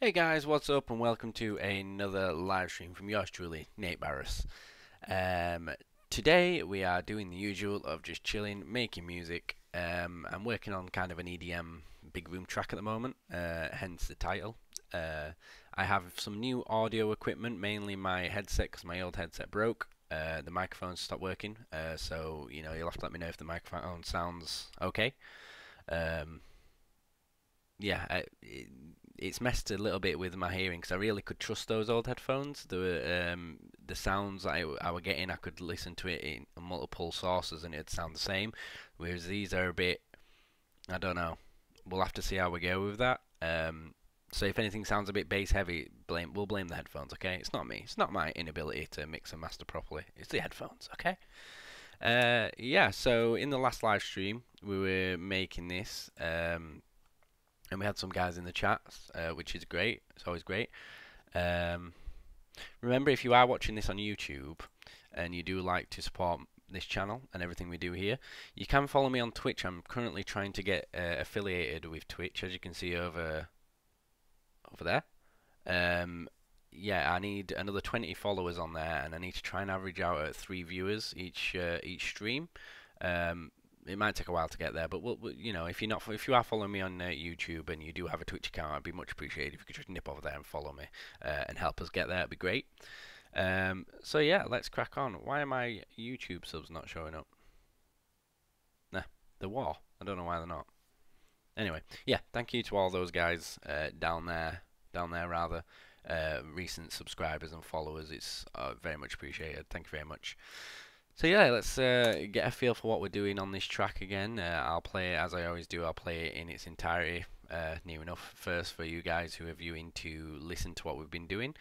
Hey guys, what's up and welcome to another live stream from yours truly, Nate Barris. Um, Today we are doing the usual of just chilling, making music. I'm working on kind of an EDM big room track at the moment, hence the title. I have some new audio equipment, mainly my headset because my old headset broke. The microphone stopped working, so you'll have to let me know if the microphone sounds okay. Um, yeah, it's messed a little bit with my hearing because I really could trust those old headphones. The sounds I were getting, I could listen to it in multiple sources and it'd sound the same. Whereas these are a bit, I don't know. We'll have to see how we go with that. So if anything sounds a bit bass heavy, we'll blame the headphones. Okay, it's not me. It's not my inability to mix and master properly. It's the headphones. Okay. Yeah. So in the last live stream, we were making this. And we had some guys in the chat, which is great. It's always great. Remember, if you are watching this on YouTube and you do like to support this channel and everything we do here, you can follow me on Twitch. I'm currently trying to get affiliated with Twitch, as you can see over there. Yeah, I need another 20 followers on there, and I need to try and average out at 3 viewers each stream. It might take a while to get there, but if you are following me on YouTube and you do have a Twitch account, I'd be much appreciated if you could just nip over there and follow me and help us get there. It'd be great. So yeah, let's crack on. Why are my YouTube subs not showing up? Nah, the war. I don't know why they're not. Anyway, yeah, thank you to all those guys down there rather. Recent subscribers and followers. It's very much appreciated. Thank you very much. So yeah, let's get a feel for what we're doing on this track again. I'll play it as I always do. I'll play it in its entirety, near enough, first for you guys who are viewing to listen to what we've been doing.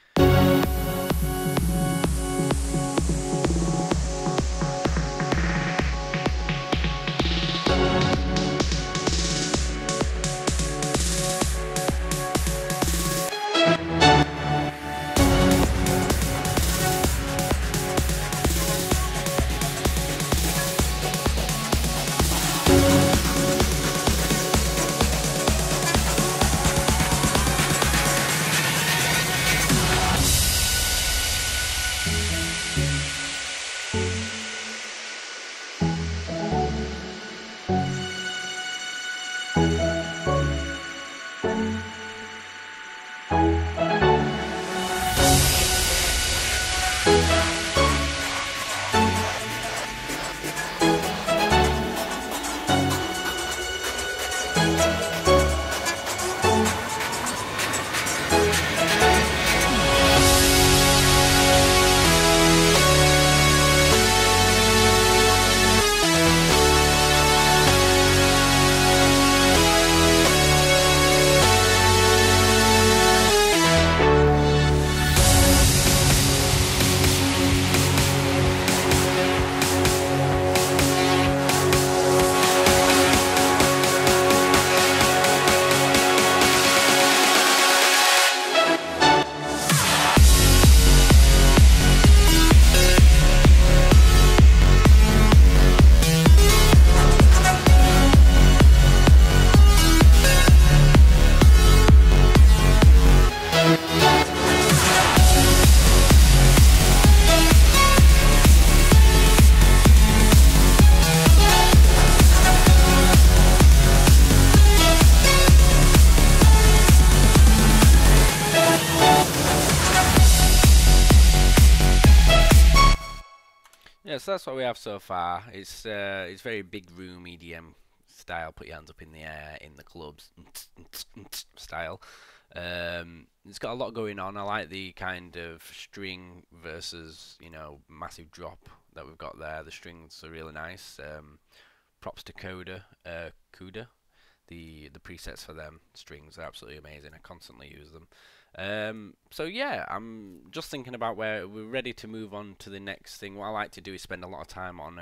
So that's what we have so far. It's very big room EDM style. Put your hands up in the air in the clubs style. It's got a lot going on. I like the kind of string versus massive drop that we've got there. The strings are really nice. Props to Cuda. The presets for them strings are absolutely amazing. I constantly use them. So yeah, I'm just thinking about where we're ready to move on to the next thing. What I like to do is spend a lot of time on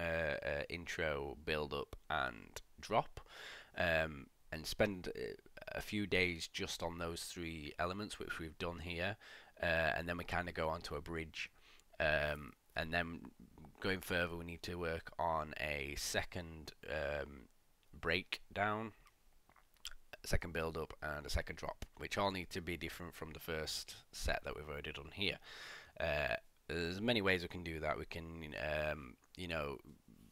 intro, build up, and drop, and spend a few days just on those 3 elements, which we've done here, and then we kind of go on to a bridge, and then going further, we need to work on a second breakdown second build up, and a second drop, which all need to be different from the first set that we've already done here. There's many ways we can do that. We can, you know,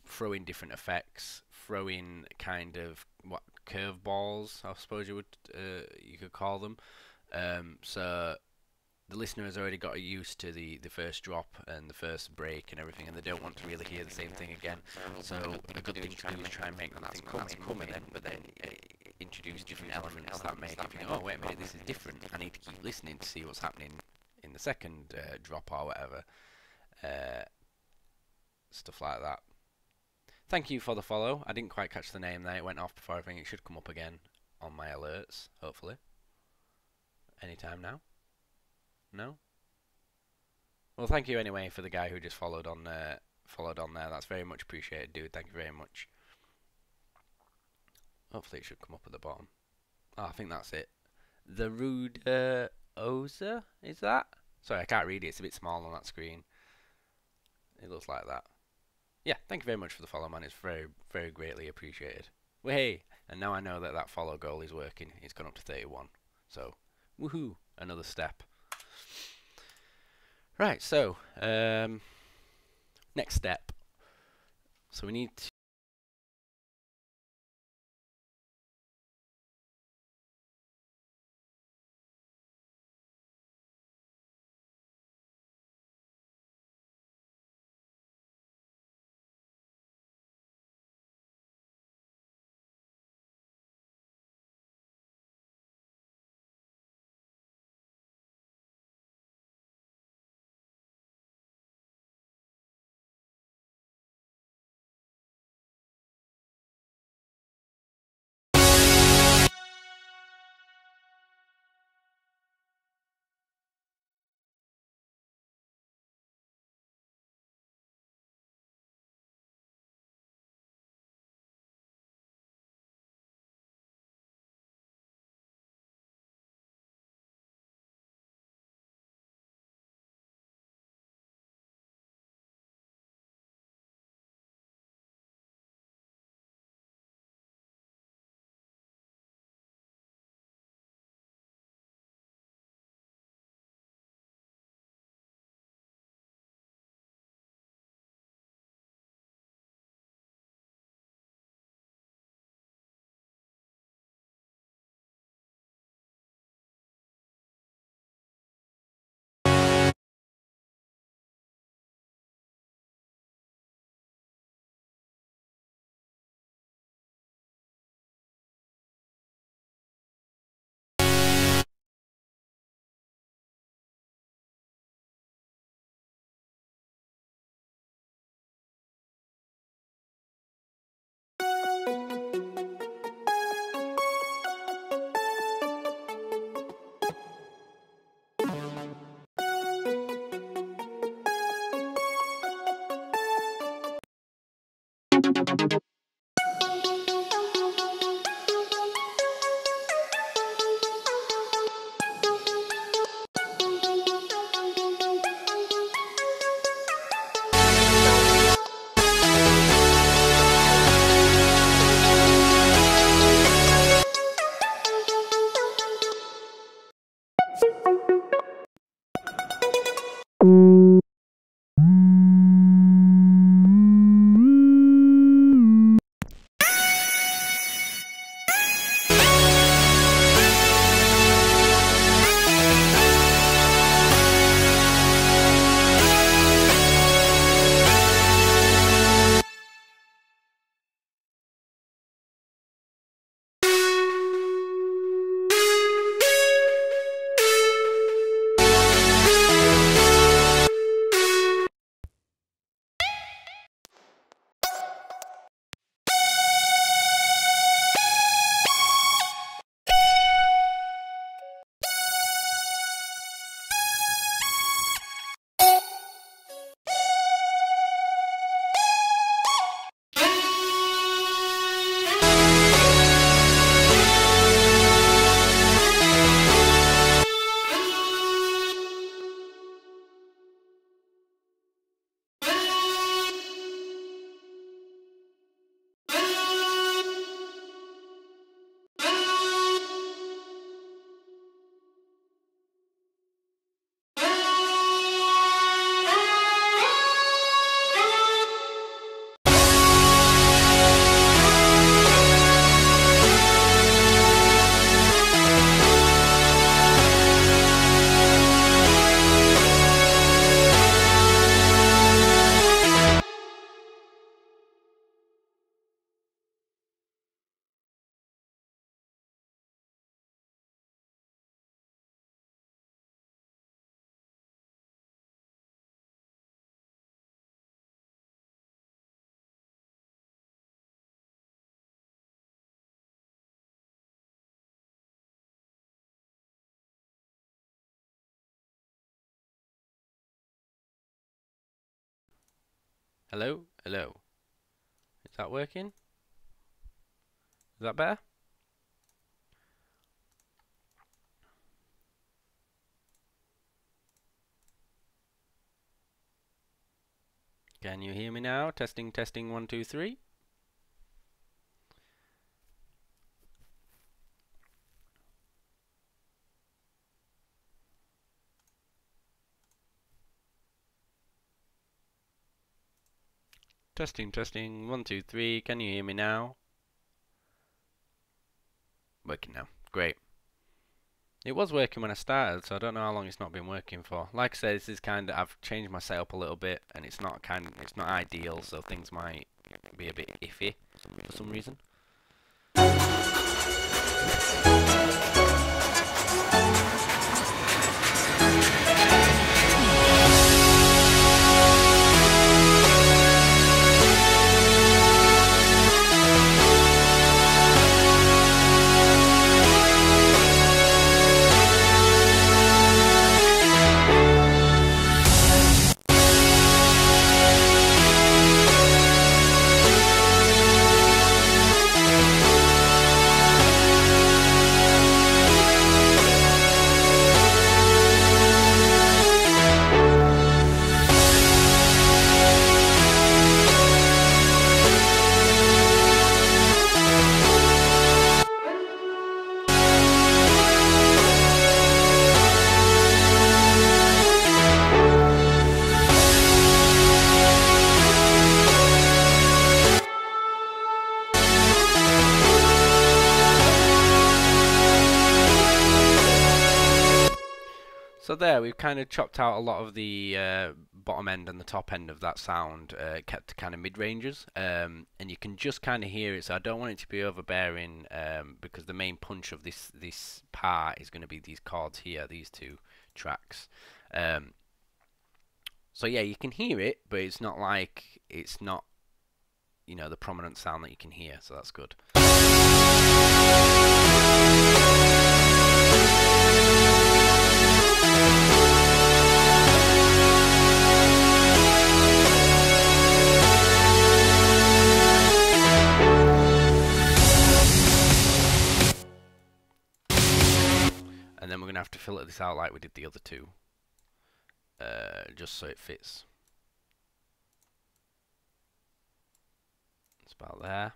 throw in different effects, throw in kind of what curveballs, I suppose you could call them. So the listener has already got used to the first drop and the first break and everything, and they don't want to really hear the same thing again. So a good thing to do is try and make them think, come in, but then introduce different elements that make you think, oh wait a minute, this is different. I need to keep listening to see what's happening in the second drop or whatever. Stuff like that. Thank you for the follow. I didn't quite catch the name there. It went off before. I think it should come up again on my alerts, hopefully. Anytime now? No? Well, thank you anyway for the guy who just followed on there. That's very much appreciated, dude. Thank you very much. Hopefully it should come up at the bottom. Oh, I think that's it. The Rude Oza, is that? Sorry, I can't read it. It's a bit small on that screen. It looks like that. Yeah, thank you very much for the follow, man. It's very, very greatly appreciated. Well, hey, and now I know that that follow goal is working. It's gone up to 31. So, woohoo, another step. Right, so, next step. So we need to Hello? Hello? Is that working? Is that better? Can you hear me now? Testing, testing, 1, 2, 3. Testing, testing, 1, 2, 3. Can you hear me now? Working now. Great. It was working when I started, so I don't know how long it's not been working for. Like I said, this is kind of, I've changed my setup a little bit, and it's not ideal, so things might be a bit iffy for some reason. So there, we've kind of chopped out a lot of the bottom end and the top end of that sound, kept kind of mid-ranges, and you can just kind of hear it, so I don't want it to be overbearing, because the main punch of this part is going to be these chords here, these two tracks. So yeah, you can hear it, but it's not like, it's not, you know, the prominent sound that you can hear, so that's good. And then we're going to have to filter this out like we did the other two, just so it fits. It's about there.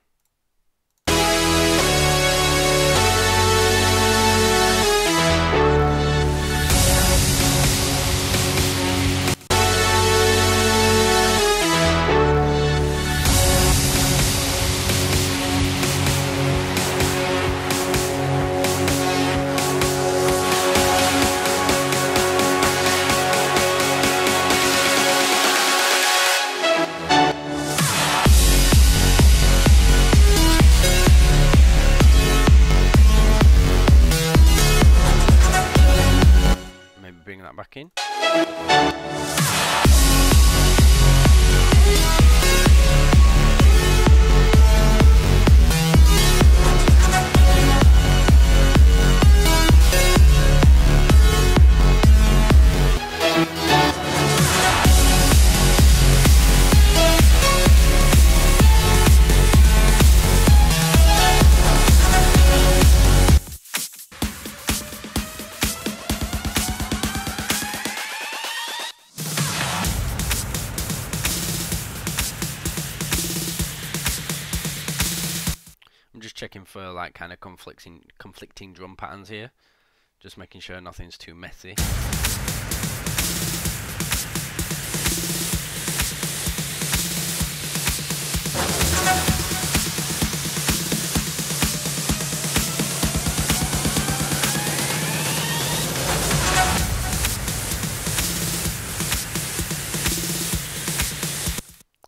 Bring that back in. I'm just checking for like kind of conflicting drum patterns here, just making sure nothing's too messy. I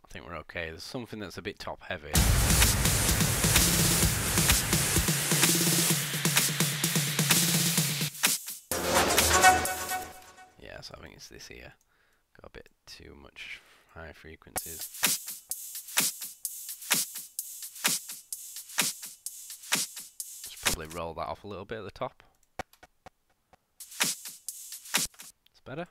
think we're okay. There's something that's a bit top heavy. So I think it's this here. Got a bit too much high frequencies. Just probably roll that off a little bit at the top. It's better.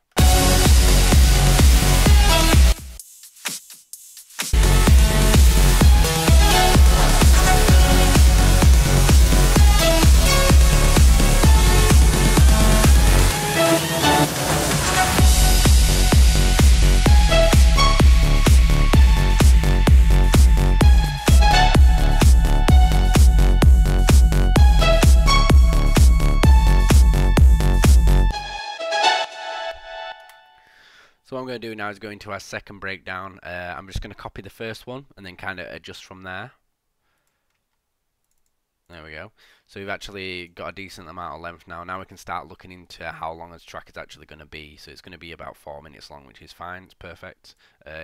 we're going to do now is go into our second breakdown. I'm just going to copy the first one and then kind of adjust from there. There we go. So we've actually got a decent amount of length now. Now we can start looking into how long this track is actually going to be. So it's going to be about 4 minutes long, which is fine. It's perfect.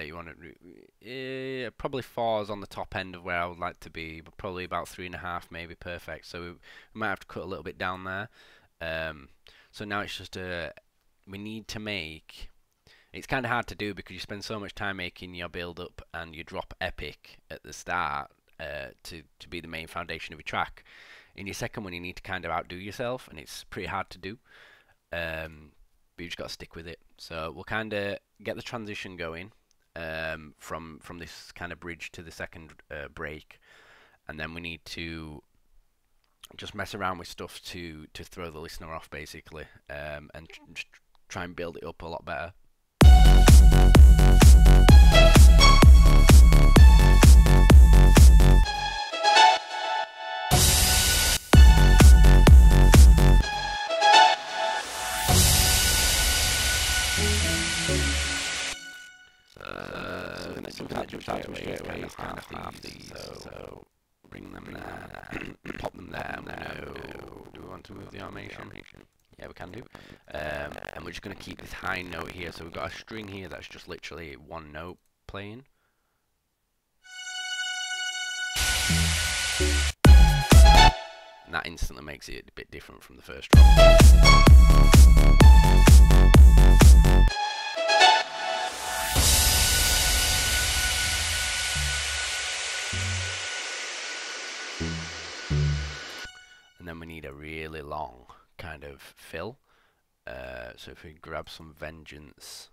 You want to probably 4 is on the top end of where I would like to be, but probably about 3.5 maybe perfect. So we might have to cut a little bit down there. So now it's just we need to make. It's kind of hard to do because you spend so much time making your build up and you drop epic at the start. To be the main foundation of your track. In your second one, you need to kind of outdo yourself, and it's pretty hard to do. But you just got to stick with it. So we'll kind of get the transition going from this kind of bridge to the second break, and then we need to just mess around with stuff to throw the listener off, basically, and just try and build it up a lot better. Something that jumps out to me straight away is kind of half these, so bring them there, pop them there. No. Do we want to move the automation? Yeah, we can do. And we're just going to keep this high note here. So we've got a string here that's just literally one note playing. And that instantly makes it a bit different from the first drop. And then we need a really long kind of fill. So if we grab some Vengeance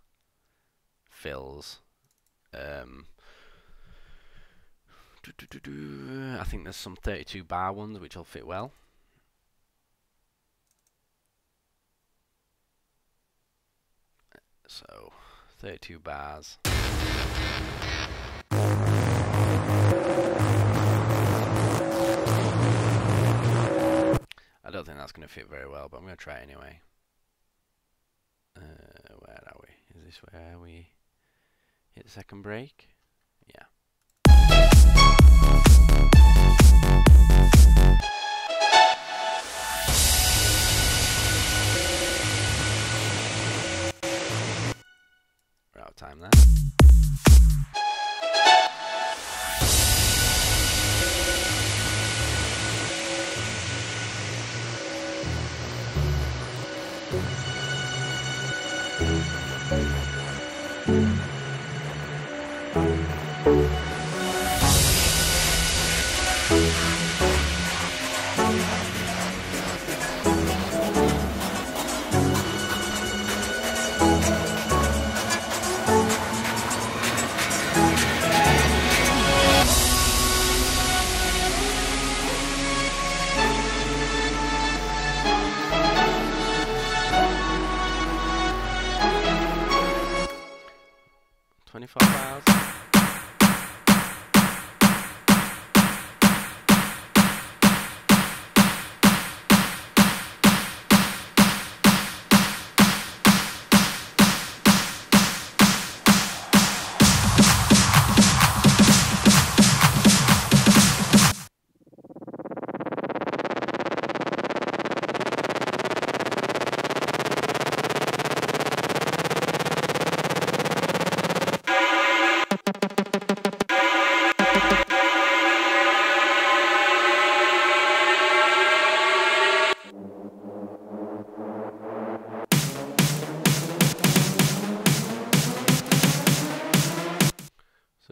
fills, I think there's some 32 bar ones which will fit well. So 32 bars. I don't think that's going to fit very well, but I'm going to try it anyway. Where are we? Is this where we hit the second break? Yeah. We're out of time there.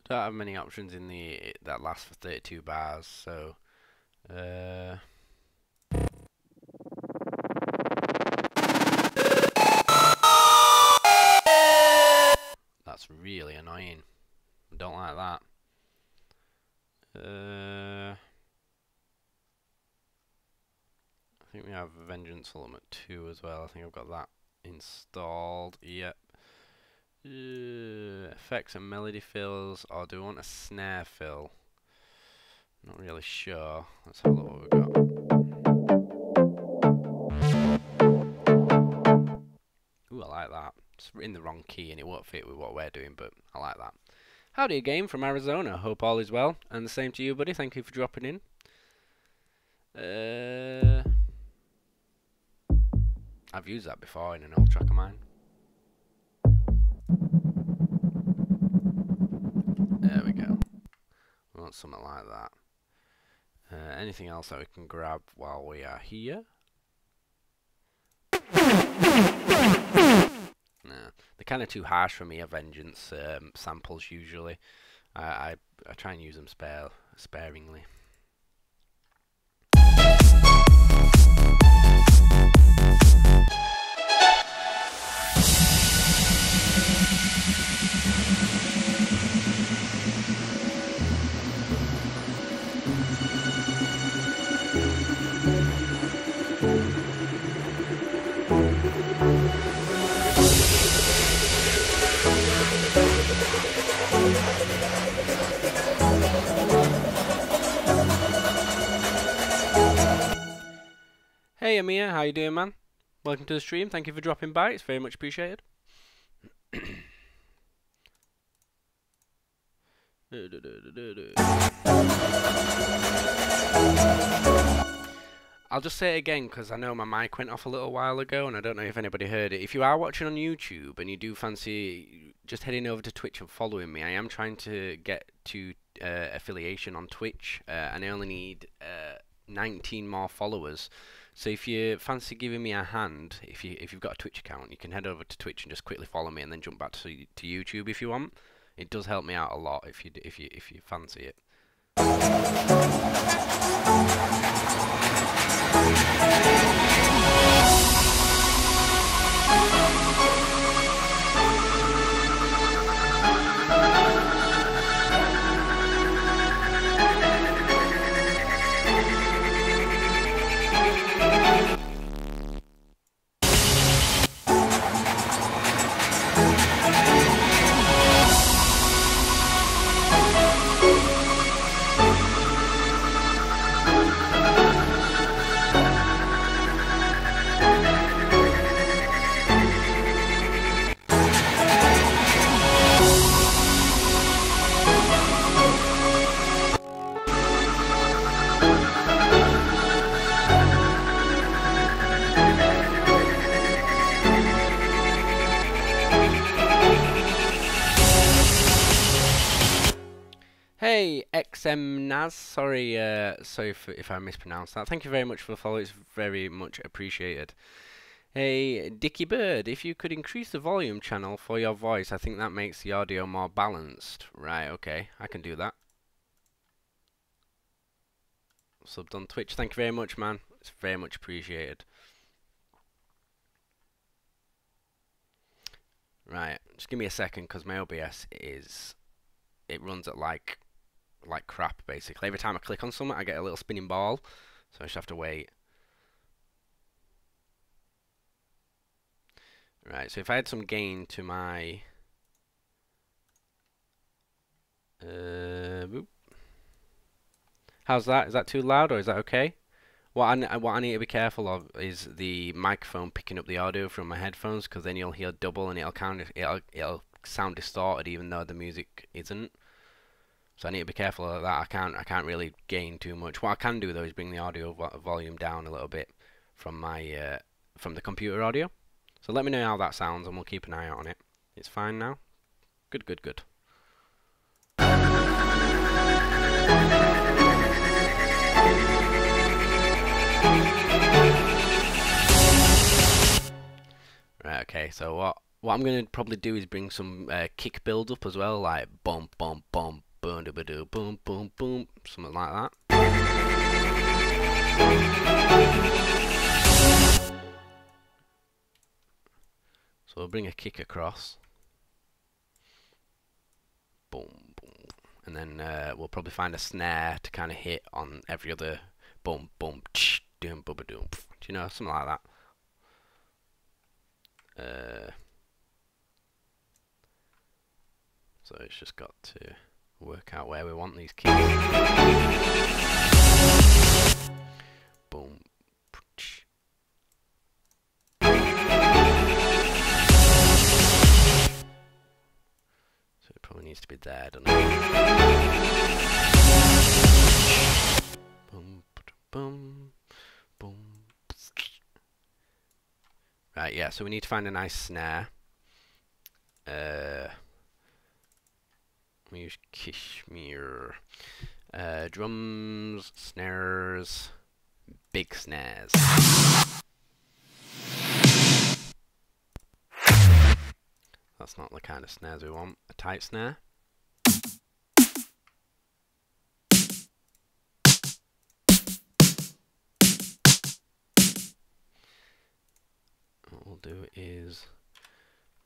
Don't have many options in that last for 32 bars, so that's really annoying. I don't like that. I think we have Vengeance Ultimate 2 as well. I think I've got that installed. Yep. Effects and melody fills, or do we want a snare fill? Not really sure. Let's have a look what we've got. Ooh, I like that. It's in the wrong key and it won't fit with what we're doing, but I like that. Howdy again from Arizona. Hope all is well. And the same to you, buddy. Thank you for dropping in. I've used that before in an old track of mine. There we go. We want something like that. Anything else that we can grab while we are here? No, they're kind of too harsh for me, Vengeance samples usually. I try and use them sparingly. Hey Amir, how you doing, man? Welcome to the stream. Thank you for dropping by. It's very much appreciated. I'll just say it again because I know my mic went off a little while ago and I don't know if anybody heard it. If you are watching on YouTube and you do fancy just heading over to Twitch and following me, I am trying to get to affiliation on Twitch and I only need 19 more followers. So if you fancy giving me a hand, if you've got a Twitch account, you can head over to Twitch and just quickly follow me and then jump back to YouTube if you want. It does help me out a lot if you fancy it. Hey, XMNaz, sorry if I mispronounced that. Thank you very much for the follow, it's very much appreciated. Hey, Dicky Bird, if you could increase the volume channel for your voice, I think that makes the audio more balanced. Right, okay, I can do that. Subbed on Twitch, thank you very much, man. It's very much appreciated. Right, just give me a second, because my OBS it runs at like crap, basically. Every time I click on something, I get a little spinning ball, so I just have to wait. Right, so if I had some gain to my how's that? Is that too loud or is that okay? What I need to be careful of is the microphone picking up the audio from my headphones, because then you'll hear double and it'll sound distorted even though the music isn't. So I need to be careful of that. I can't really gain too much. What I can do though is bring the audio volume down a little bit from my from the computer audio. So let me know how that sounds and we'll keep an eye out on it. It's fine now. Good, good, good. Right, okay, so what I'm gonna probably do is bring some kick build up as well, like bum bum bum boom da ba doo boom boom boom, something like that. So we'll bring a kick across. Boom boom. And then we'll probably find a snare to kind of hit on every other boom boom tsh doom bubba doom. Do you know, something like that. So it's just got to work out where we want these keys. Boom. needs to be there, doesn't it? Boom, boom, boom. Right, yeah, so we need to find a nice snare. We use Kashmir. Drums, snares, big snares. That's not the kind of snares we want. A tight snare. What we'll do is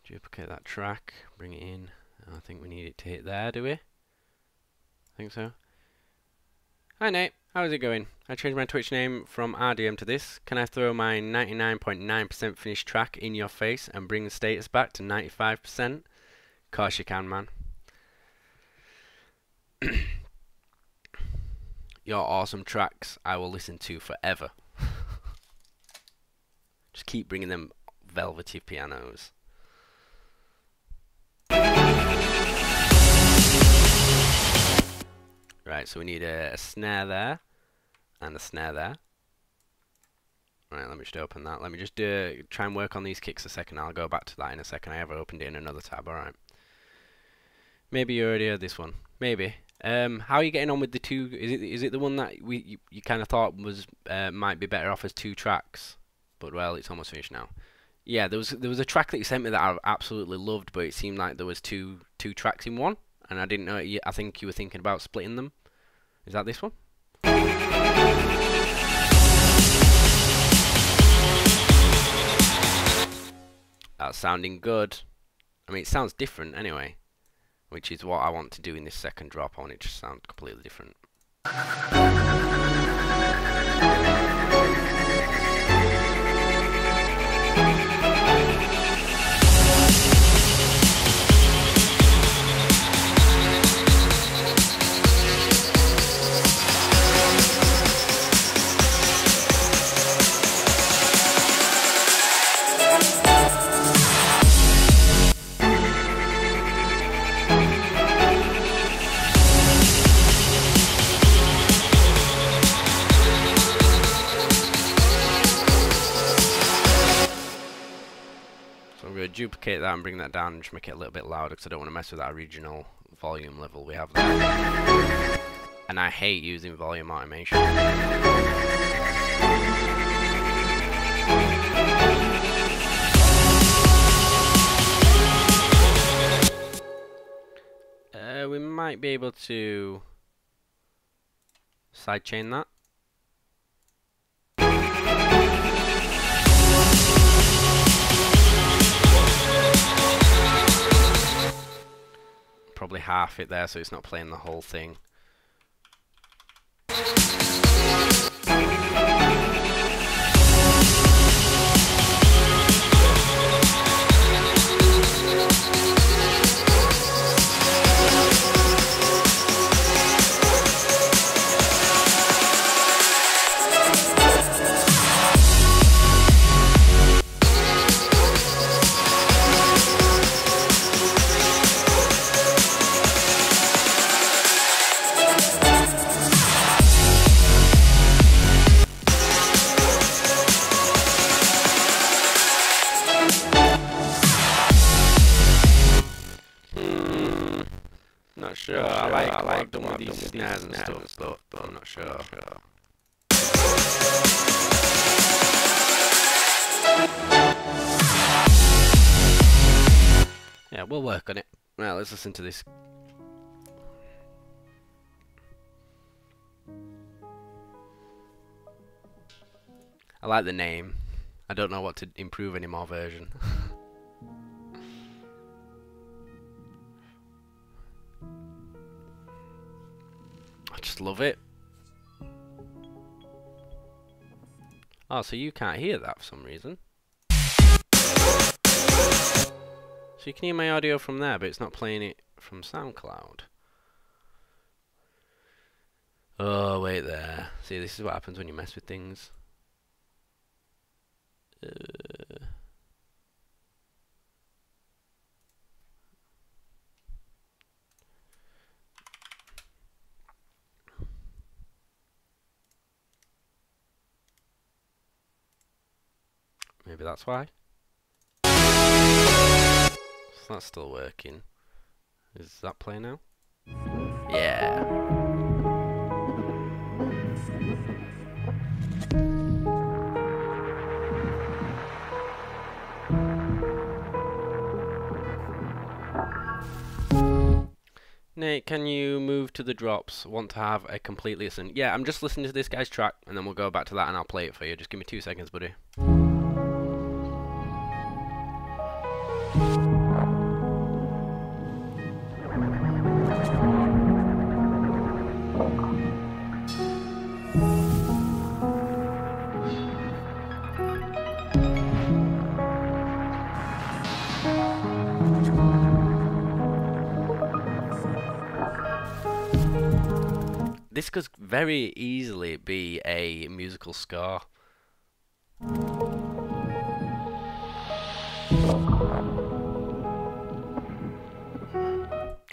duplicate that track, bring it in. I think we need it to hit there, do we? I think so. Hi Nate, how's it going? I changed my Twitch name from RDM to this. Can I throw my 99.9% finished track in your face and bring the status back to 95%? Of course you can, man. Your awesome tracks I will listen to forever. Just keep bringing them velvety pianos. Right, so we need a snare there and a snare there. Right, let me just open that. Let me just try and work on these kicks a second. I'll go back to that in a second. I have opened it in another tab. Alright. Maybe you already heard this one. Maybe. How are you getting on with the two? Is it the one that you kind of thought was might be better off as two tracks? But well, it's almost finished now. Yeah, there was a track that you sent me that I absolutely loved, but it seemed like there was two tracks in one, and I didn't know. I think you were thinking about splitting them. Is that this one? That's sounding good. I mean, it sounds different anyway, which is what I want to do in this second drop. I want it to sound completely different. Duplicate that and bring that down and just make it a little bit louder because I don't want to mess with that original volume level we have there. And I hate using volume automation. We might be able to sidechain that. Probably half it there so it's not playing the whole thing. Sure, I like them with these snares and stuff, but I'm not sure. Yeah, we'll work on it. Right, let's listen to this. I like the name. I don't know what to improve anymore version. I just love it. Oh, so you can't hear that for some reason. So you can hear my audio from there, but it's not playing it from SoundCloud. Oh, wait there. See, this is what happens when you mess with things. Maybe that's why. So that's still working. Is that play now? Yeah. Nate, can you move to the drops? Want to have a complete listen. Yeah, I'm just listening to this guy's track, and then we'll go back to that and I'll play it for you. Just give me 2 seconds, buddy. This could very easily be a musical score.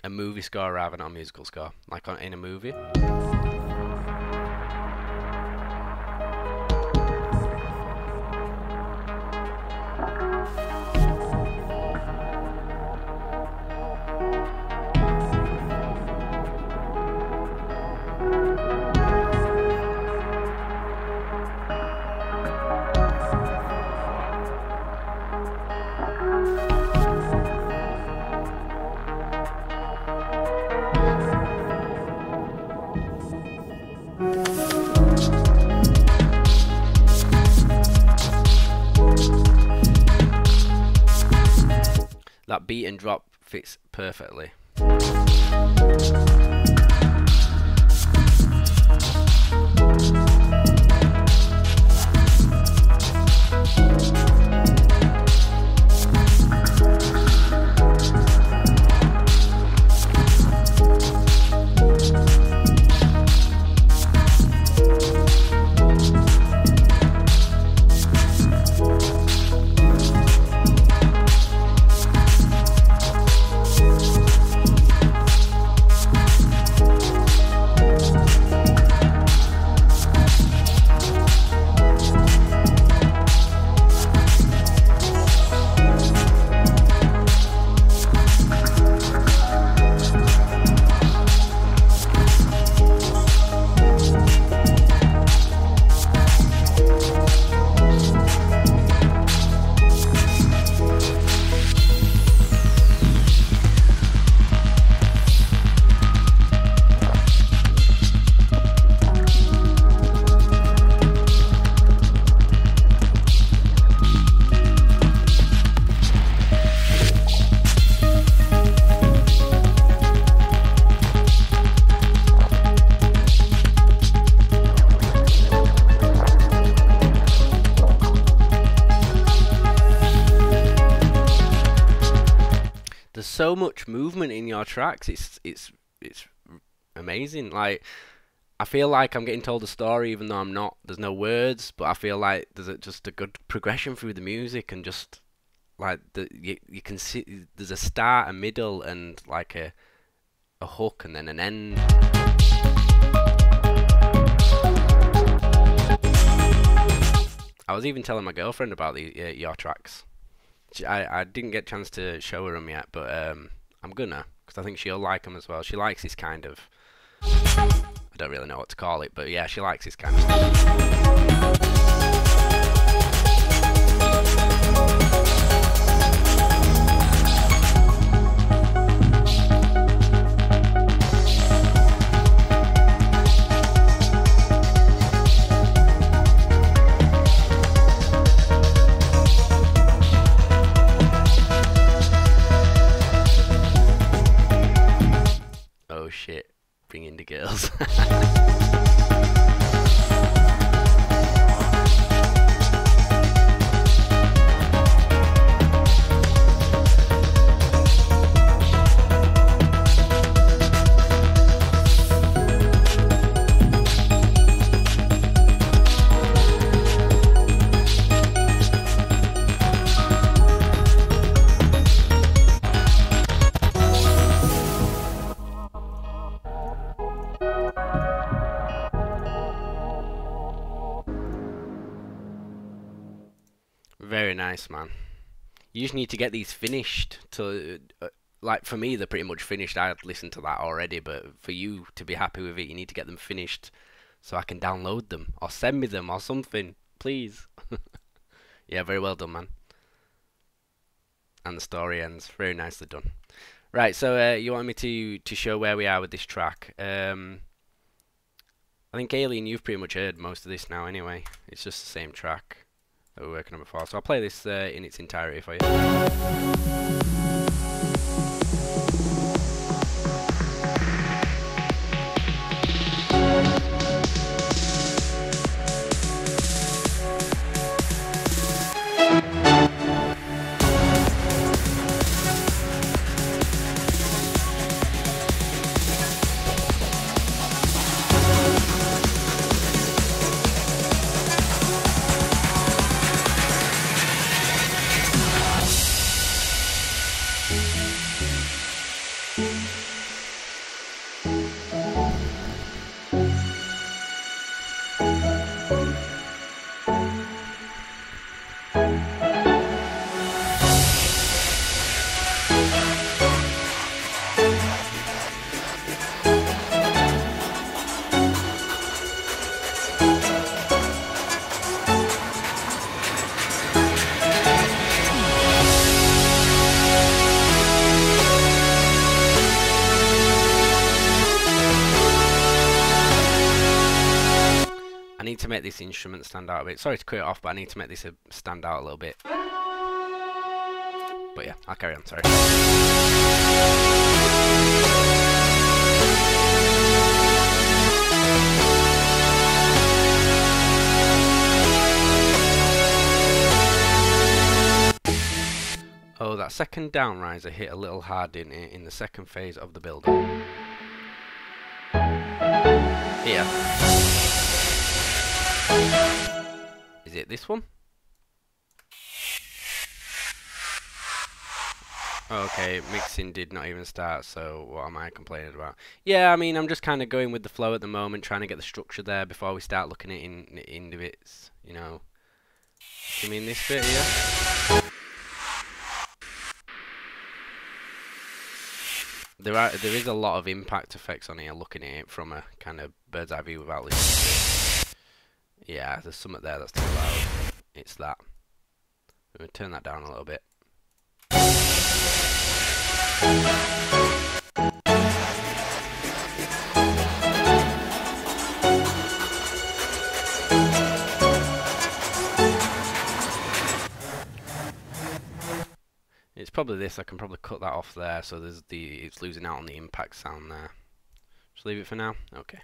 A movie score rather than a musical score, like in a movie. That beat and drop fits perfectly. There's so much movement in your tracks. It's amazing. Like, I feel like I'm getting told a story even though I'm not. There's no words, but I feel like there's just a good progression through the music, and just like you can see there's a start, a middle, and like a hook, and then an end. I was even telling my girlfriend about your tracks. I didn't get a chance to show her them yet, but I'm gonna, because I think she'll like them as well. She likes this kind of, I don't really know what to call it, but yeah, she likes this kind of stuff. Oh shit, bring in the girls. Very nice, man. You just need to get these finished to, like for me, they're pretty much finished. I had listened to that already, but for you to be happy with it, you need to get them finished so I can download them or send me them or something, please. Yeah, very well done, man. And the story ends very nicely done. Right, so you want me to show where we are with this track? I think Alien, you've pretty much heard most of this now anyway. It's just the same track that we're working on before. So I'll play this in its entirety for you. I need to make this instrument stand out a bit. Sorry to cut it off, but I need to make this stand out a little bit. But yeah, I'll carry on, sorry. Oh, that second down riser hit a little hard, didn't it, in the second phase of the build. Here. Is it this one? Okay, mixing did not even start, so what am I complaining about? Yeah, I mean, I'm just kind of going with the flow at the moment, trying to get the structure there before we start looking at in the bits, you know. You mean this bit here? There is a lot of impact effects on here, looking at it from a kind of bird's eye view without listening to it. Yeah, there's something there that's too loud. It's that. I'm going to turn that down a little bit. It's probably this. I can probably cut that off there, so it's losing out on the impact sound there. Just leave it for now. Okay.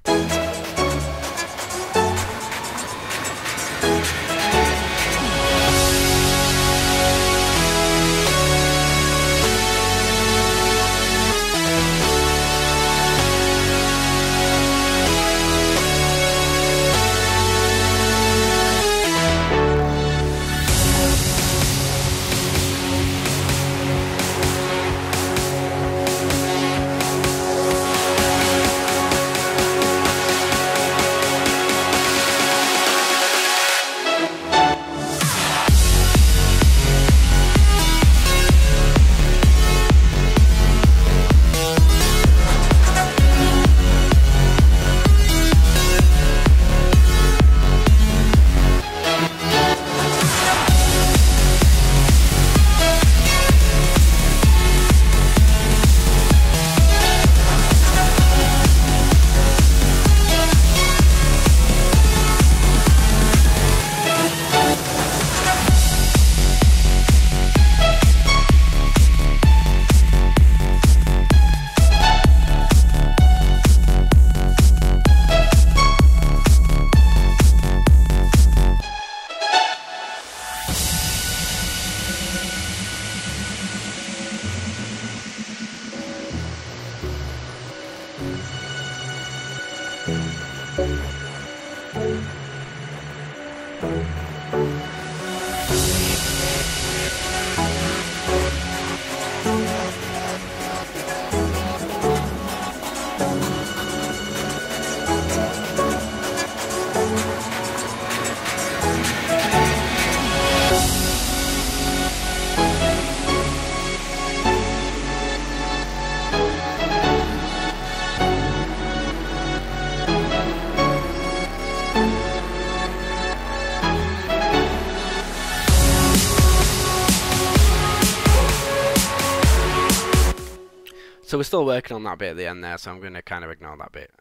So we're still working on that bit at the end there, so I'm going to kind of ignore that bit.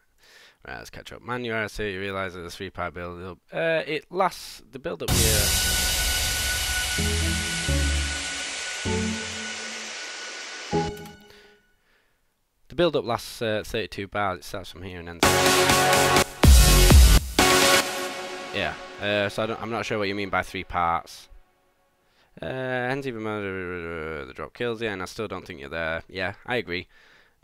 Right, let's catch up. Manual, so you realise that the 3-part build-up, it lasts, the build-up here. The build-up lasts 32 bars, it starts from here and ends. Yeah, so I'm not sure what you mean by 3 parts. Hence even the drop kills you, and I still don't think you're there. Yeah, I agree.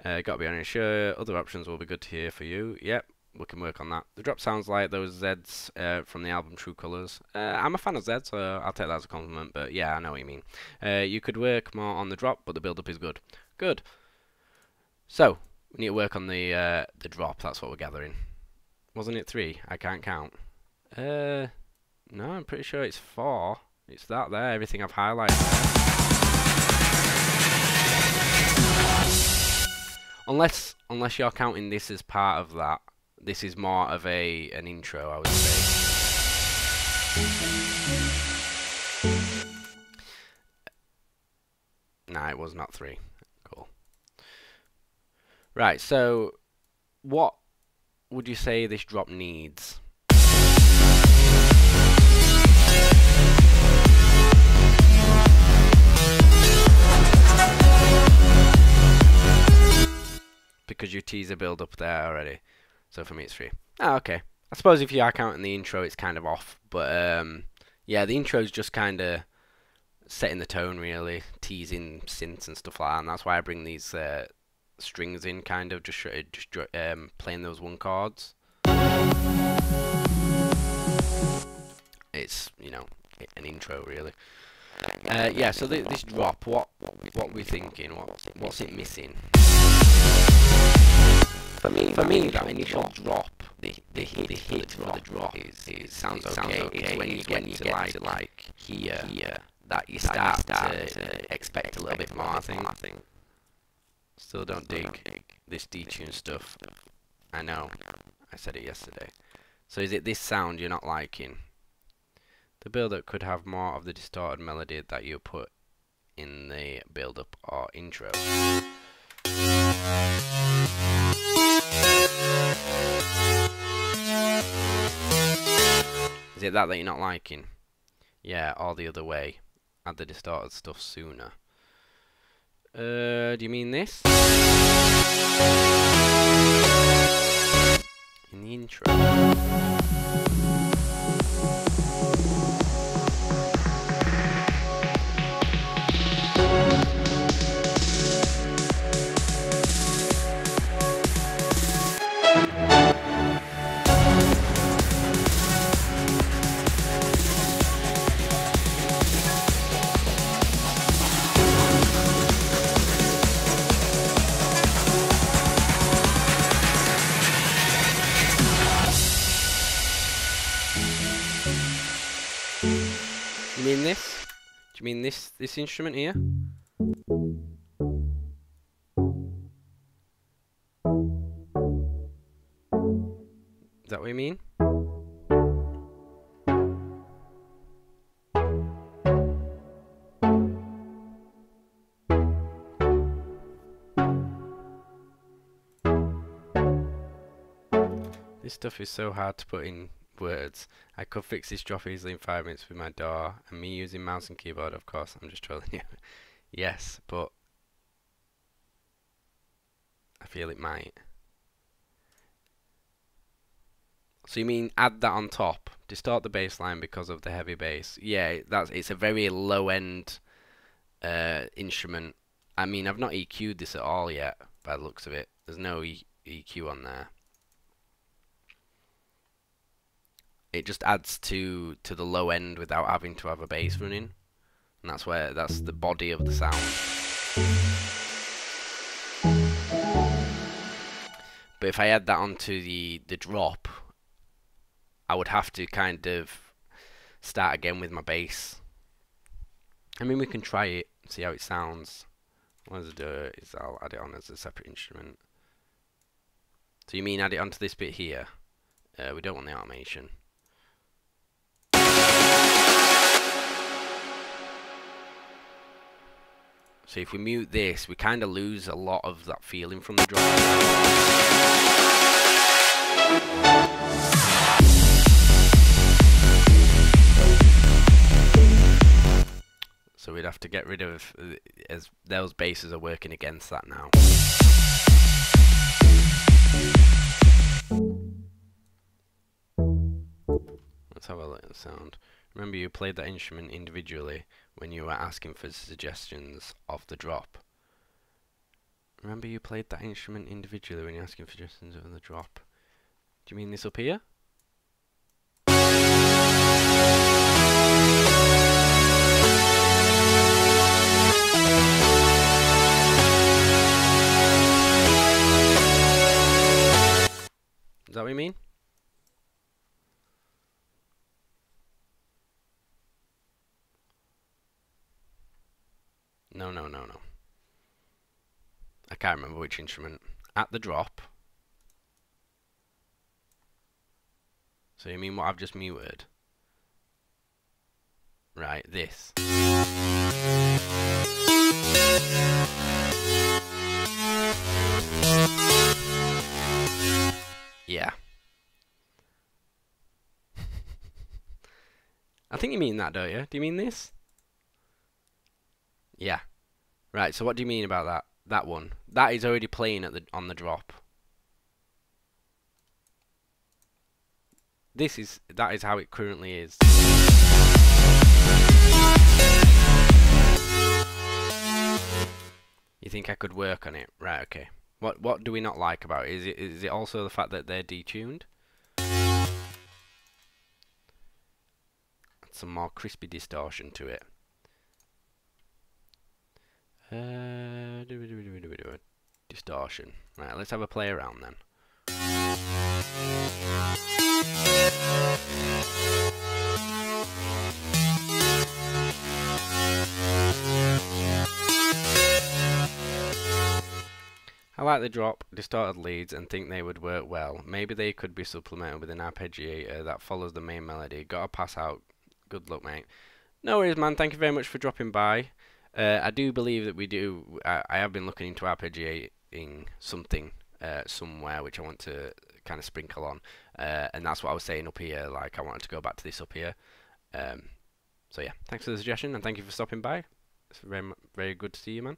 Gotta be honest, sure, other options will be good to hear for you. Yep, we can work on that. The drop sounds like those Zeds from the album True Colours. I'm a fan of Zed, so I'll take that as a compliment, but yeah, I know what you mean. You could work more on the drop, but the build-up is good. Good. So, we need to work on the drop, that's what we're gathering. Wasn't it 3? I can't count. No, I'm pretty sure it's 4. It's that there, everything I've highlighted. Unless you're counting this as part of that. This is more of an intro, I would say. Nah, it was not 3. Cool. Right, so what would you say this drop needs? Because you teaser build up there already. So for me it's 3. Ah, okay. I suppose if you are counting the intro it's kind of off. But yeah, the intro is just kind of setting the tone really. Teasing synths and stuff like that. And that's why I bring these strings in kind of. Just playing those 1 chords. It's, you know, an intro really. Yeah, so this drop, what we're thinking, what's it missing? For me, that initial drop, the hit for the drop sounds okay. It's when you get to like here that you start to expect a little bit more. I think. Still don't dig this detune stuff. I know, I said it yesterday. So is it this sound you're not liking? The build-up could have more of the distorted melody that you put in the build-up or intro. Is it that you're not liking? Yeah, or the other way. Add the distorted stuff sooner. Do you mean this? In the intro. You mean this? Do you mean this instrument here? Is that what you mean? This stuff is so hard to put in words. I could fix this drop easily in 5 minutes with my DAW, and me using mouse and keyboard, of course. I'm just trolling you. Yes, but I feel it might. So you mean add that on top, distort the bass line because of the heavy bass? Yeah, it's a very low end instrument. I mean, I've not EQ'd this at all yet, by the looks of it. There's no EQ on there. It just adds to the low end without having to have a bass running, and that's the body of the sound. But if I add that onto the drop, I would have to kind of start again with my bass. I mean, we can try it, see how it sounds. What I'll do is I'll add it on as a separate instrument. So you mean add it onto this bit here? We don't want the automation. So if we mute this, we kind of lose a lot of that feeling from the drop. So we'd have to get rid of, as those basses are working against that now. Let's have a look at the sound. Remember, you played that instrument individually when you were asking for suggestions of the drop. Remember, you played that instrument individually when you're asking for suggestions of the drop. Do you mean this up here? Is that what you mean? No. I can't remember which instrument. At the drop. So you mean what I've just muted? Right, this. Yeah. I think you mean that, don't you? Do you mean this? Yeah. Right, so what do you mean about that? That one. That is already playing at on the drop. That is how it currently is. You think I could work on it? Right, okay. What do we not like about it? Is it also the fact that they're detuned? Some more crispy distortion to it. Distortion. Right, let's have a play around then. I like the drop, distorted leads, and think they would work well. Maybe they could be supplemented with an arpeggiator that follows the main melody. Gotta pass out. Good luck, mate. No worries, man. Thank you very much for dropping by. I do believe that we do. I have been looking into arpeggiating something somewhere, which I want to kind of sprinkle on, and that's what I was saying up here. Like, I wanted to go back to this up here. So yeah, thanks for the suggestion, and thank you for stopping by. It's very good to see you, man.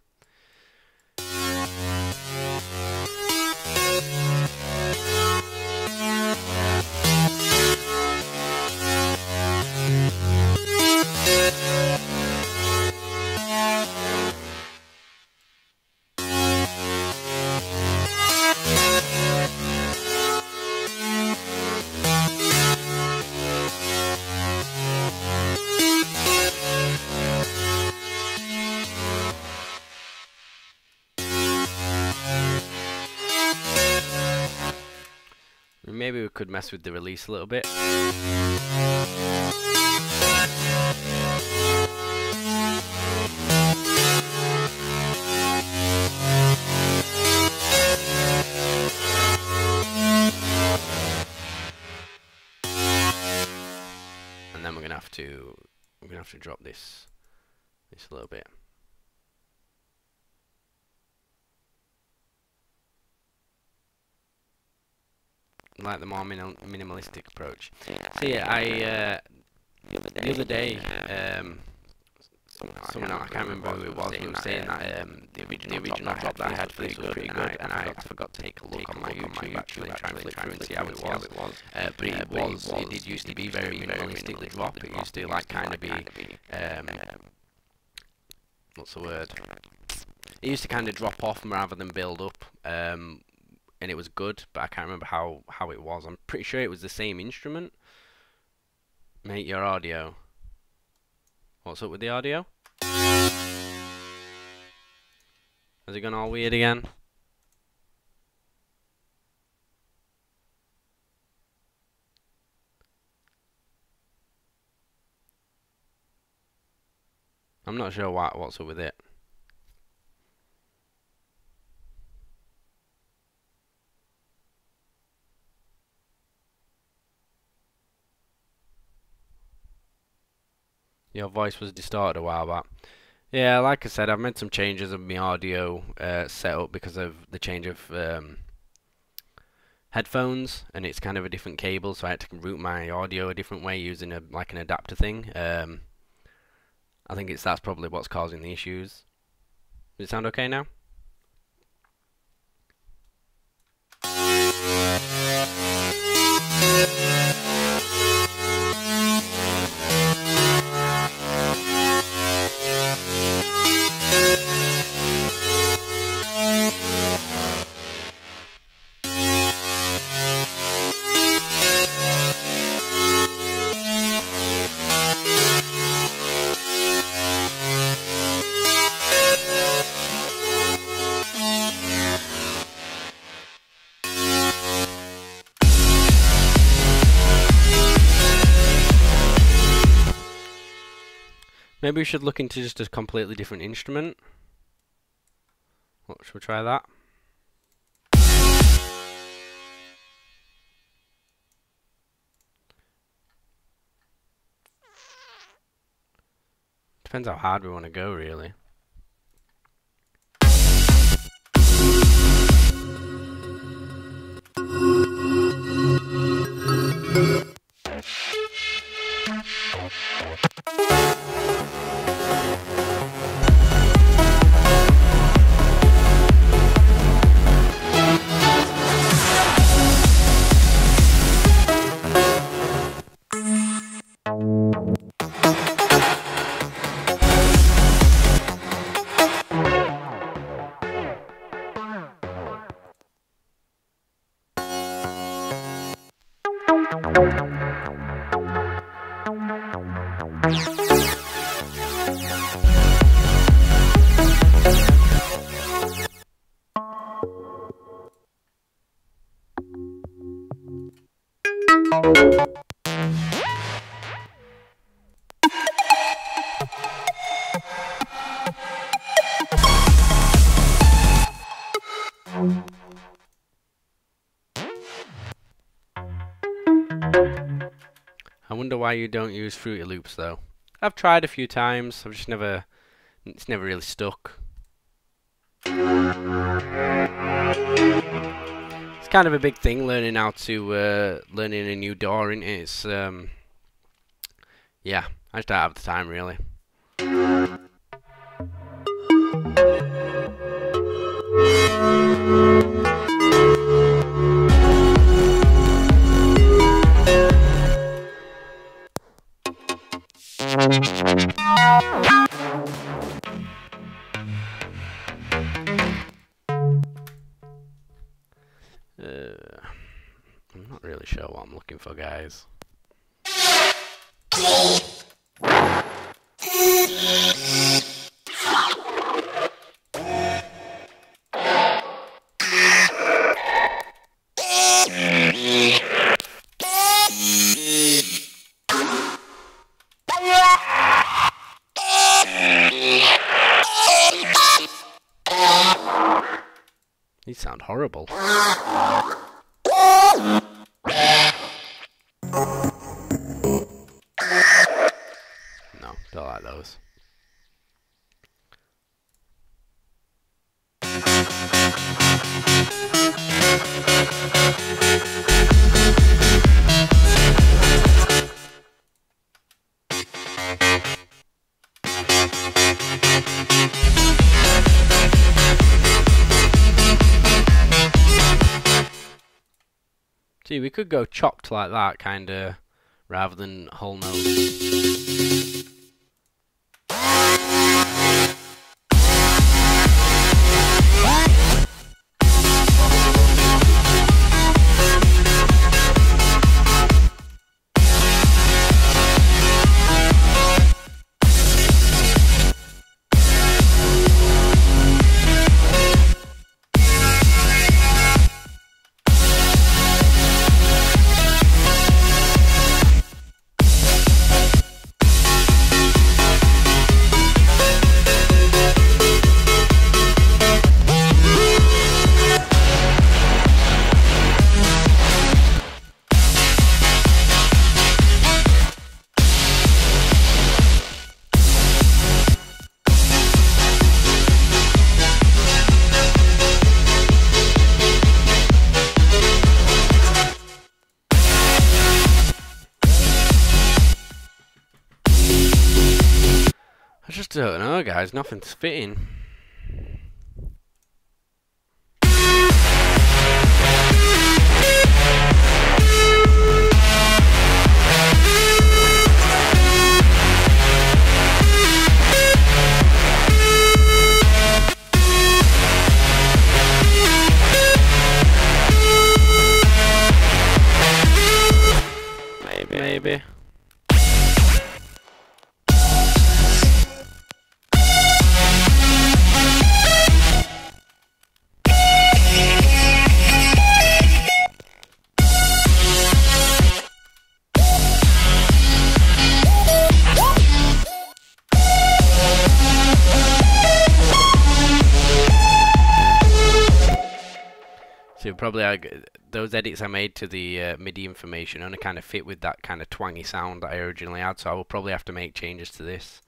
Maybe we could mess with the release a little bit. And then we're gonna have to drop this a little bit. Like the more minimalistic approach. So yeah, the other day, someone, I can't remember who it was, but was saying that the original drop that I had for this was pretty good, and I forgot to take a look on my YouTube actually, try and flip through and see how it was. But it did used to be very minimalistic, the drop. It used to like kind of be, what's the word? It used to kind of drop off rather than build up. And it was good, but I can't remember how it was. I'm pretty sure it was the same instrument. Mate, your audio. What's up with the audio? Has it gone all weird again? I'm not sure what's up with it. Your voice was distorted a while back. Yeah, like I said, I've made some changes of my audio setup because of the change of headphones, and it's kind of a different cable, so I had to route my audio a different way using a like an adapter thing. I think that's probably what's causing the issues. Does it sound okay now? Maybe we should look into just a completely different instrument. What, should we try that? Depends how hard we want to go, really. I wonder why you don't use Fruity Loops though. I've tried a few times, I've just never, it's never really stuck. It's kind of a big thing learning how to, learning a new DAW, isn't it? It's, yeah, I just don't have the time really. I'm not really sure what I'm looking for, guys. These sound horrible. No, don't like those. See, we could go chopped like that, kinda, rather than whole notes. I just don't know, guys. Nothing's fitting. Maybe. So probably those edits I made to the MIDI information only kind of fit with that kind of twangy sound that I originally had, so I will probably have to make changes to this.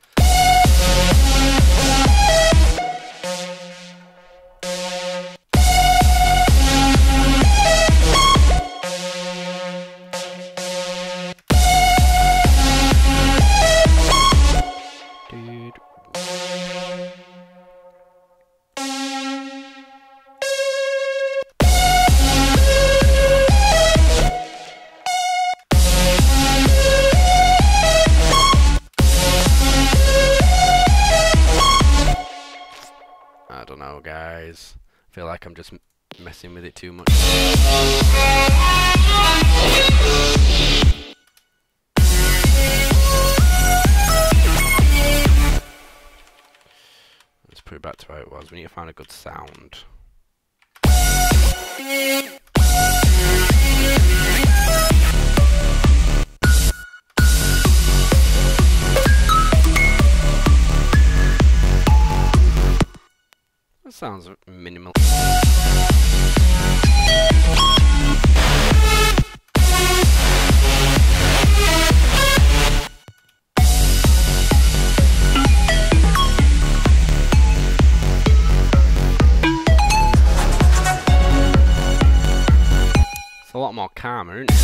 I don't know, guys. I feel like I'm just messing with it too much. Let's put it back to how it was. We need to find a good sound. That sounds minimal. It's a lot more calmer, isn't it?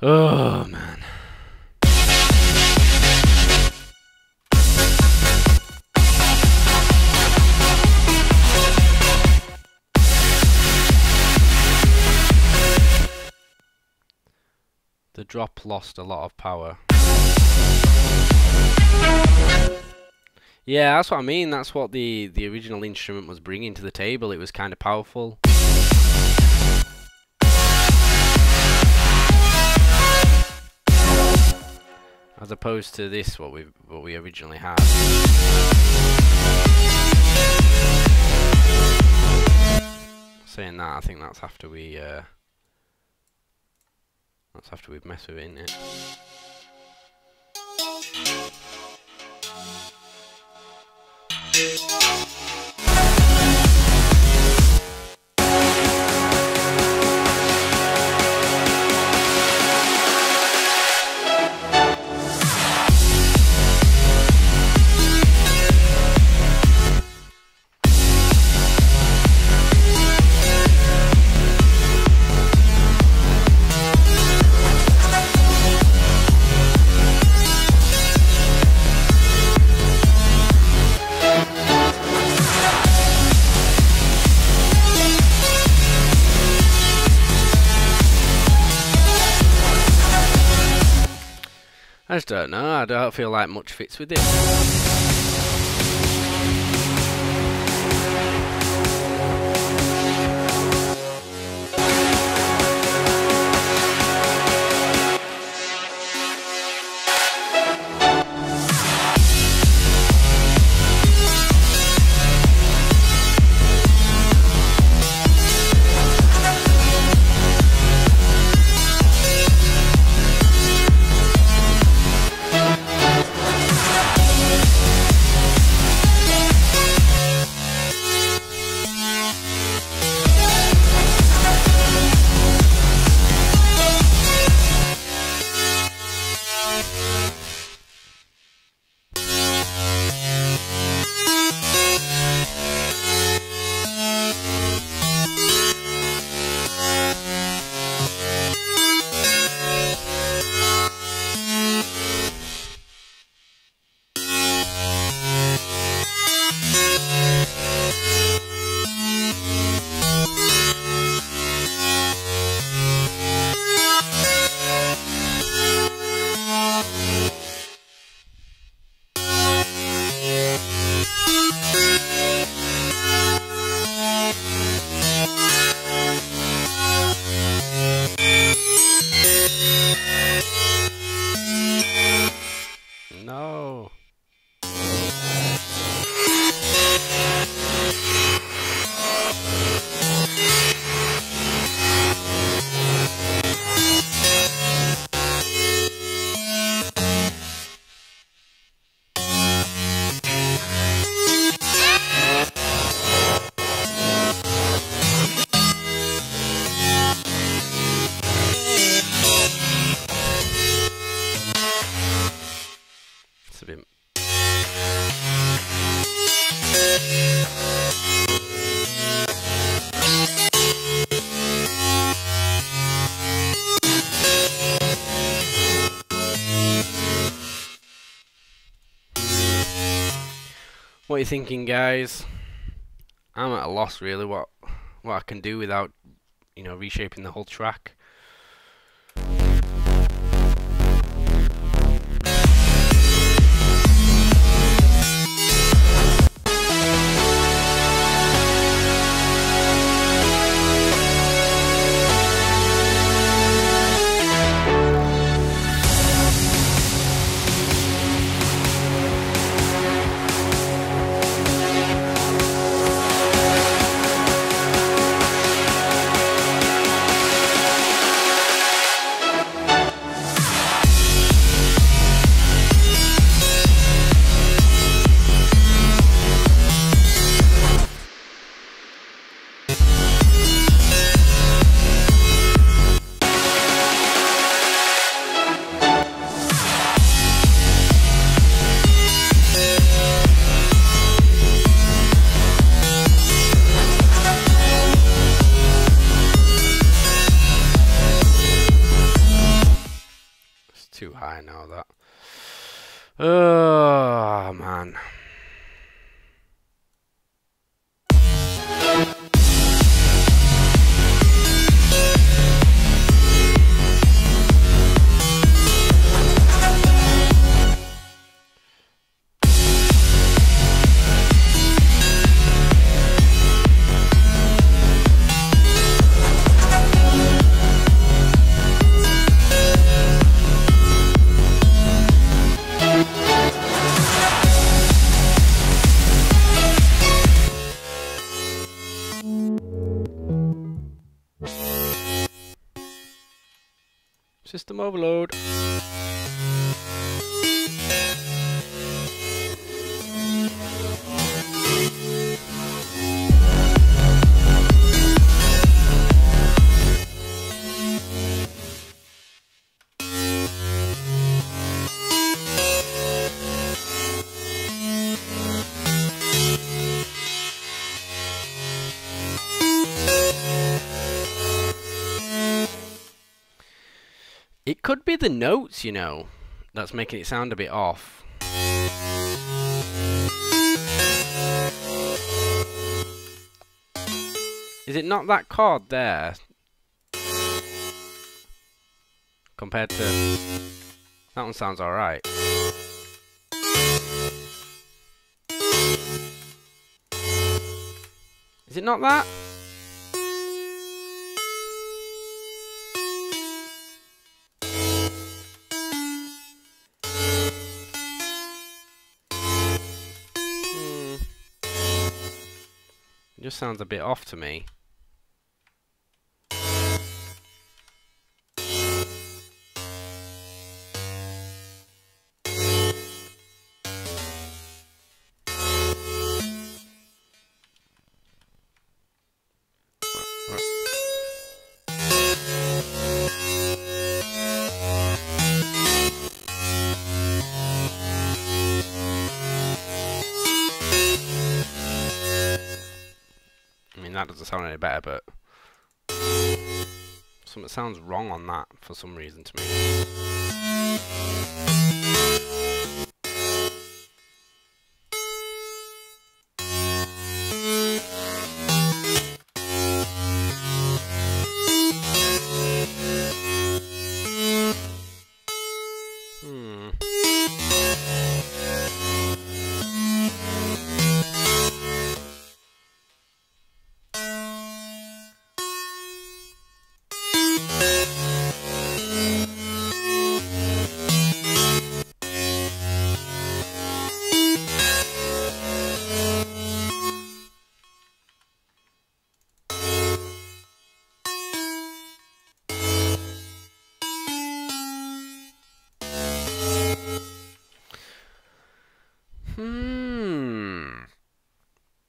Oh, man. The drop lost a lot of power. Yeah, that's what I mean. That's what the original instrument was bringing to the table. It was kind of powerful. As opposed to this, what we originally had. Saying that, I think that's after we've messed with it, innit? I just don't know. I don't feel like much fits with it. What are you thinking, guys? I'm at a loss, really. What I can do without, you know, reshaping the whole track. Too high now, that. Oh, man. System overload. It could be the notes, you know, that's making it sound a bit off. Is it not that chord there? Compared to... That one sounds alright. Is it not that? It just sounds a bit off to me. That doesn't sound any better, but something sounds wrong on that for some reason to me.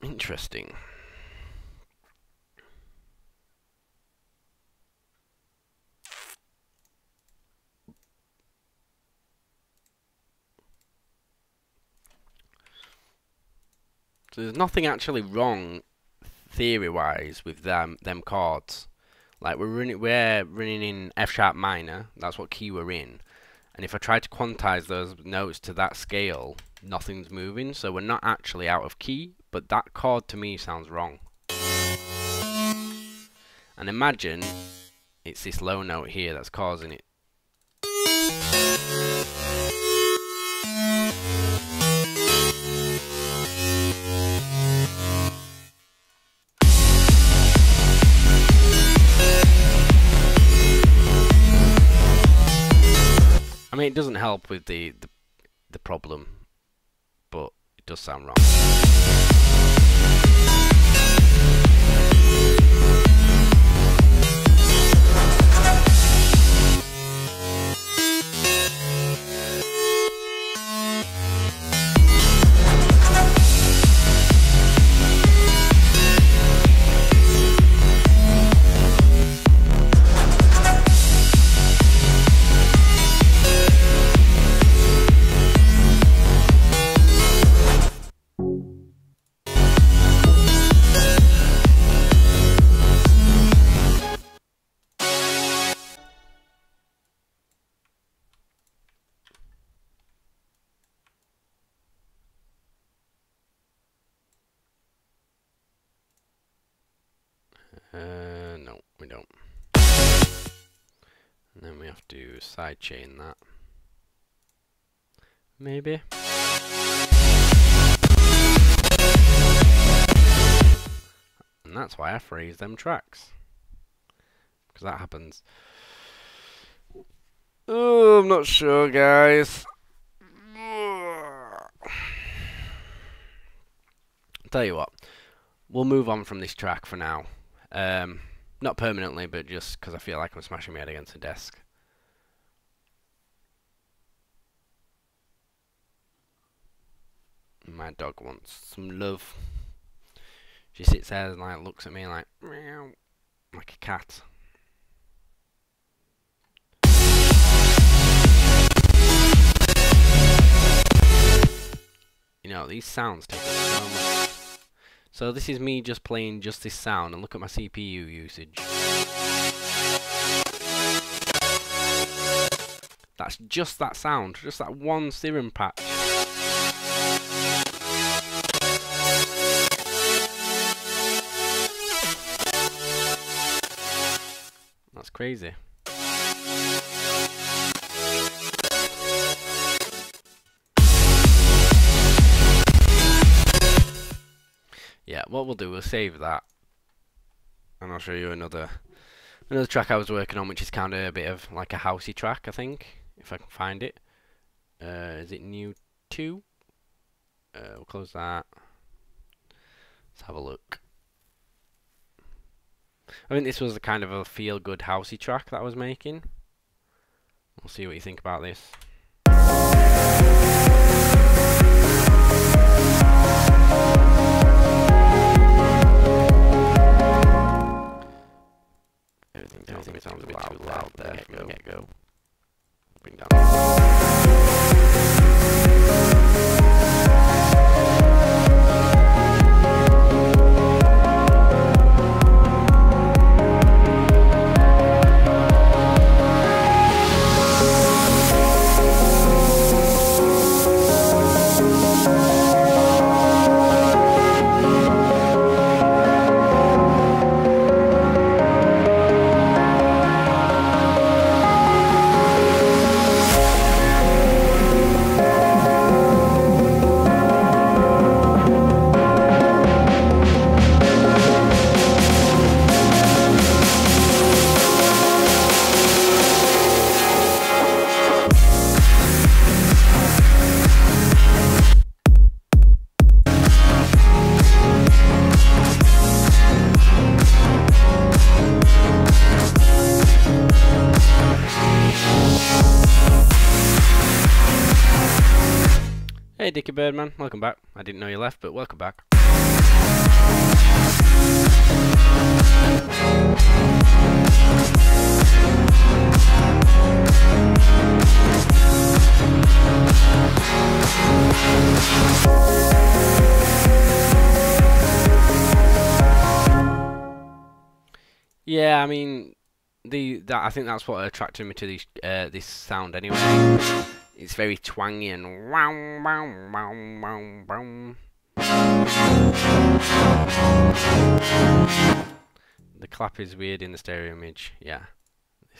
Interesting. So there's nothing actually wrong theory-wise with them chords. Like we're running in F sharp minor. That's what key we're in, And if I try to quantize those notes to that scale, nothing's moving. So we're not actually out of key, but that chord to me sounds wrong. And imagine it's this low note here that's causing it. I mean, it doesn't help with the problem, but it does sound wrong. No, we don't. And then we have to sidechain that. Maybe. And that's why I freeze them tracks. Because that happens. Oh, I'm not sure, guys. Tell you what, we'll move on from this track for now. Not permanently, but just because I feel like I'm smashing my head against the desk. My dog wants some love. She sits there and like looks at me like meow, like a cat. You know, these sounds take up so much. So this is me just playing just this sound, and look at my CPU usage. That's just that sound, just that one serum patch. That's crazy. Yeah, what we'll do, we'll save that, and I'll show you another track I was working on, which is kind of a bit of like a housey track, I think, if I can find it. Is it new 2? We'll close that. Let's have a look. I think this was a kind of a feel-good housey track that I was making. We'll see what you think about this. Everything sounds a bit too loud there from the get-go. Bring down. Hey Dickie Birdman, welcome back. I didn't know you left, but welcome back. Yeah, I mean, I think that's what attracted me to this sound anyway. It's very twangy and wow wow wow wow wow. The clap is weird in the stereo image. Yeah,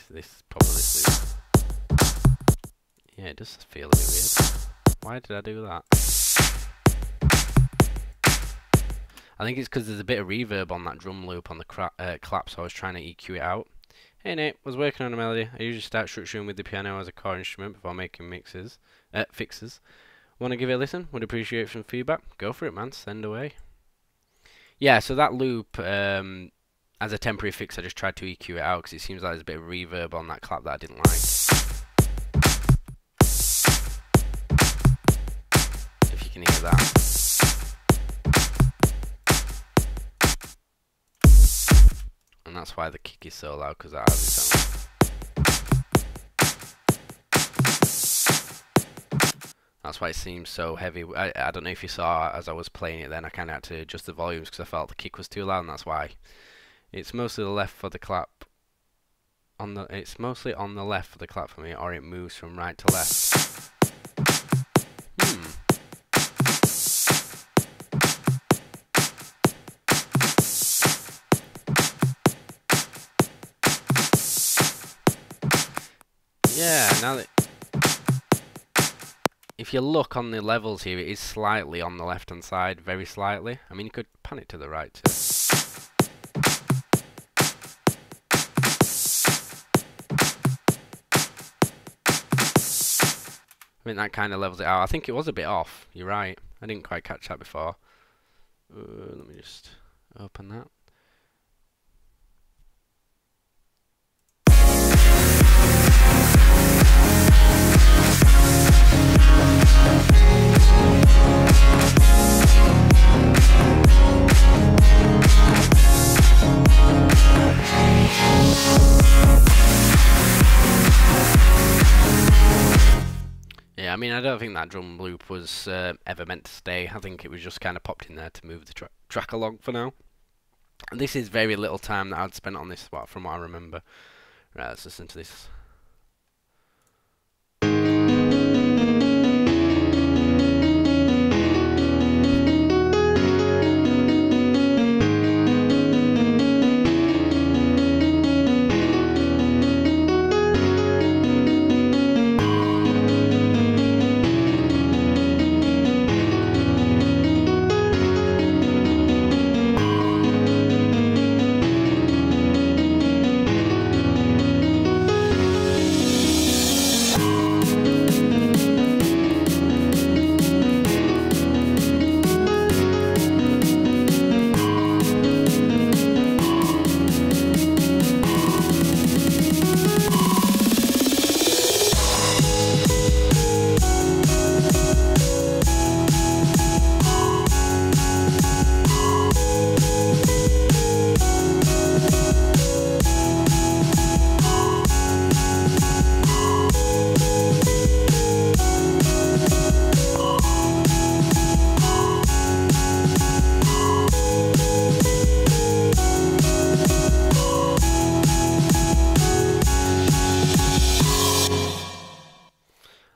this loop. Yeah, it does feel a bit weird. Why did I do that? I think it's because there's a bit of reverb on that drum loop on the clap, so I was trying to EQ it out. Hey Nate, was working on a melody. I usually start structuring with the piano as a core instrument before making fixes. Want to give it a listen? Would appreciate some feedback. Go for it, man. Send away. Yeah, so that loop, as a temporary fix, I just tried to EQ it out because it seems like there's a bit of reverb on that clap that I didn't like. If you can hear that. And that's why the kick is so loud, because that has its own. That's why it seems so heavy. I don't know if you saw as I was playing it then, I kind of had to adjust the volumes because I felt the kick was too loud, and that's why. It's mostly the left for the clap. It's mostly on the left for the clap for me, or it moves from right to left. Yeah, now that if you look on the levels here, it is slightly on the left hand side, very slightly. I mean, you could pan it to the right too. I mean, that kind of levels it out. I think it was a bit off. You're right. I didn't quite catch that before. Let me just open that. Yeah, I mean, I don't think that drum loop was ever meant to stay. I think it was just kind of popped in there to move the track along for now. And this is very little time that I'd spent on this spot, from what I remember. Right, let's listen to this.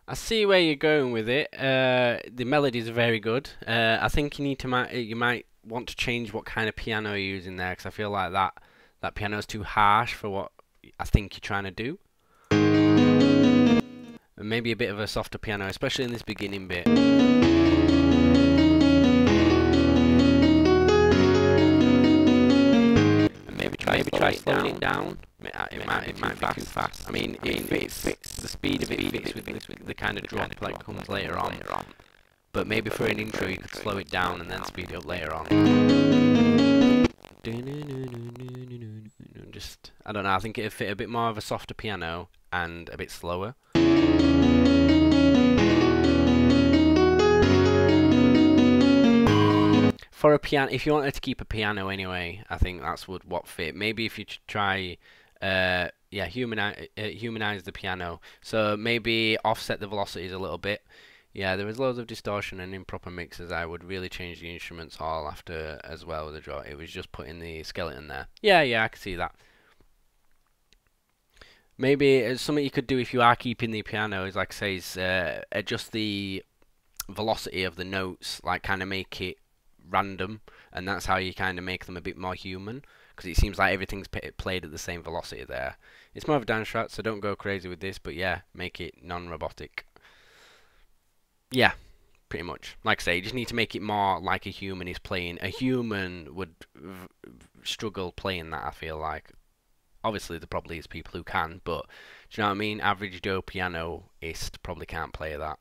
I see where you're going with it. The melody is very good. I think you might want to change what kind of piano you're using there, because I feel like that piano is too harsh for what I think you're trying to do. And maybe a bit of a softer piano, especially in this beginning bit. And maybe try slowing it down. It might be too fast. I mean, it fits the speed of it fits with the kind of drop like comes later on. But maybe for an intro you could slow it down and then speed it up later on. Just, I don't know, I think it'd fit a bit more of a softer piano and a bit slower. For a piano, if you wanted to keep a piano anyway, I think that's what fit. Maybe if you try, humanize the piano. So maybe offset the velocities a little bit. Yeah, there was loads of distortion and improper mixes. I would really change the instruments all after as well with the draw. It was just putting the skeleton there. Yeah, I can see that. Maybe something you could do if you are keeping the piano is, like I say, is adjust the velocity of the notes, like kind of make it random, and that's how you kind of make them a bit more human. Because it seems like everything's played at the same velocity there. It's more of a dance track, so don't go crazy with this. But yeah, make it non-robotic. Yeah, pretty much. Like I say, you just need to make it more like a human is playing. A human would struggle playing that, I feel like. Obviously, there probably is people who can, but do you know what I mean? Average Joe pianoist probably can't play that.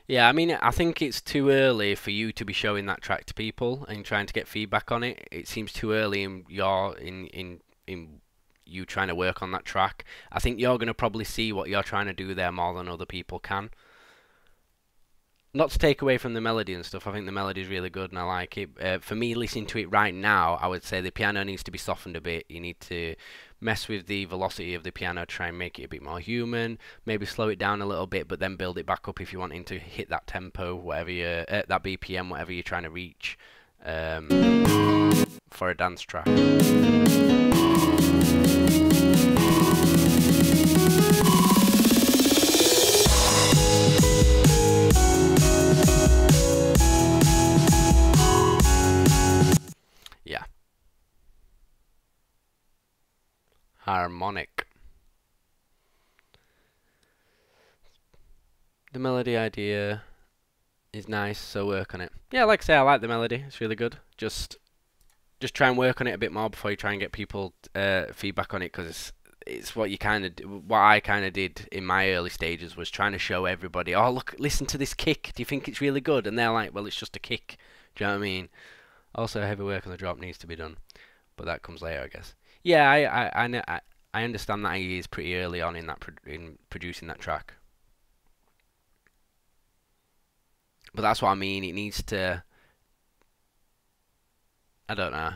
Yeah, I mean, I think it's too early for you to be showing that track to people and trying to get feedback on it. It seems too early in in you trying to work on that track. I think you're going to probably see what you're trying to do there more than other people can. Not to take away from the melody and stuff, I think the melody is really good and I like it. For me, listening to it right now, I would say the piano needs to be softened a bit. You need to mess with the velocity of the piano, try and make it a bit more human, maybe slow it down a little bit, but then build it back up if you're wanting to hit that tempo, whatever you that BPM, whatever you're trying to reach for a dance track. Yeah. Harmonic. The melody idea is nice, so work on it. Yeah, like I say, I like the melody. It's really good. Just try and work on it a bit more before you try and get people feedback on it, because it's what you what I kind of did in my early stages was trying to show everybody, oh look, listen to this kick. Do you think it's really good? And they're like, well, it's just a kick. Do you know what I mean? Also, heavy work on the drop needs to be done, but that comes later, I guess. Yeah, I understand that he is pretty early on in that in producing that track. But that's what I mean. It needs to. I don't know.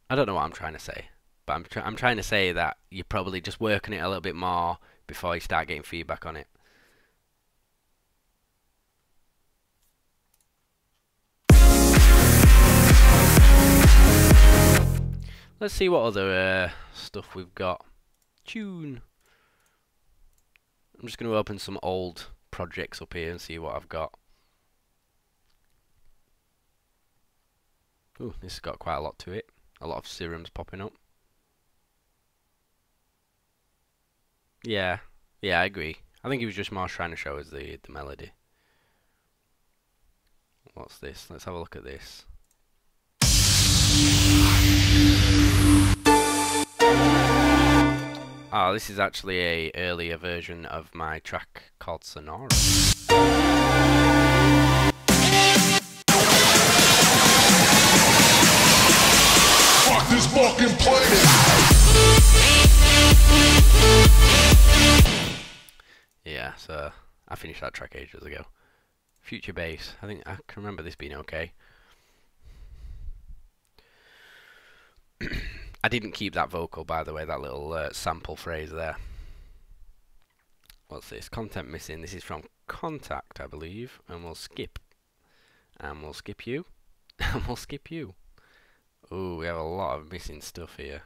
I don't know what I'm trying to say. But I'm trying to say that you're probably just working it a little bit more before you start getting feedback on it. Let's see what other stuff we've got. Tune. I'm just going to open some old projects up here and see what I've got. Ooh, this has got quite a lot to it. A lot of serums popping up. Yeah, I agree. I think he was just more trying to show us the melody. What's this? Let's have a look at this. Oh, this is actually a earlier version of my track called Sonora. Fuck this fucking planet. Yeah, so I finished that track ages ago. Future bass. I think I can remember this being okay. I didn't keep that vocal, by the way, that little sample phrase there. What's this? Content missing. This is from Contact, I believe. And we'll skip. And we'll skip you. And we'll skip you. Ooh, we have a lot of missing stuff here.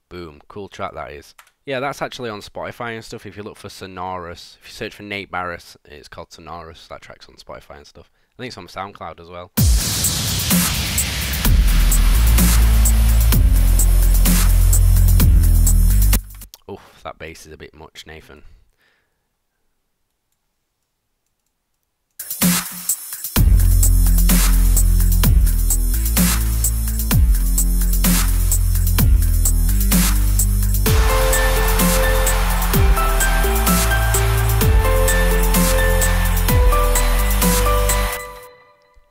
Boom. Cool track that is. Yeah, that's actually on Spotify and stuff. If you look for Sonorous, if you search for Nate Barris, it's called Sonorous. That track's on Spotify and stuff. I think it's on SoundCloud as well. Oof, that bass is a bit much, Nathan.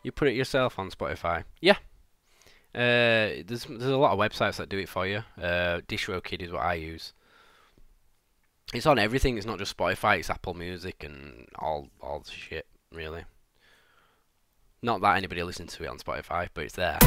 You put it yourself on Spotify. Yeah. There's a lot of websites that do it for you. DistroKid is what I use. It's on everything. It's not just Spotify. It's Apple Music and all the shit, really. Not that anybody listens to it on Spotify, but it's there.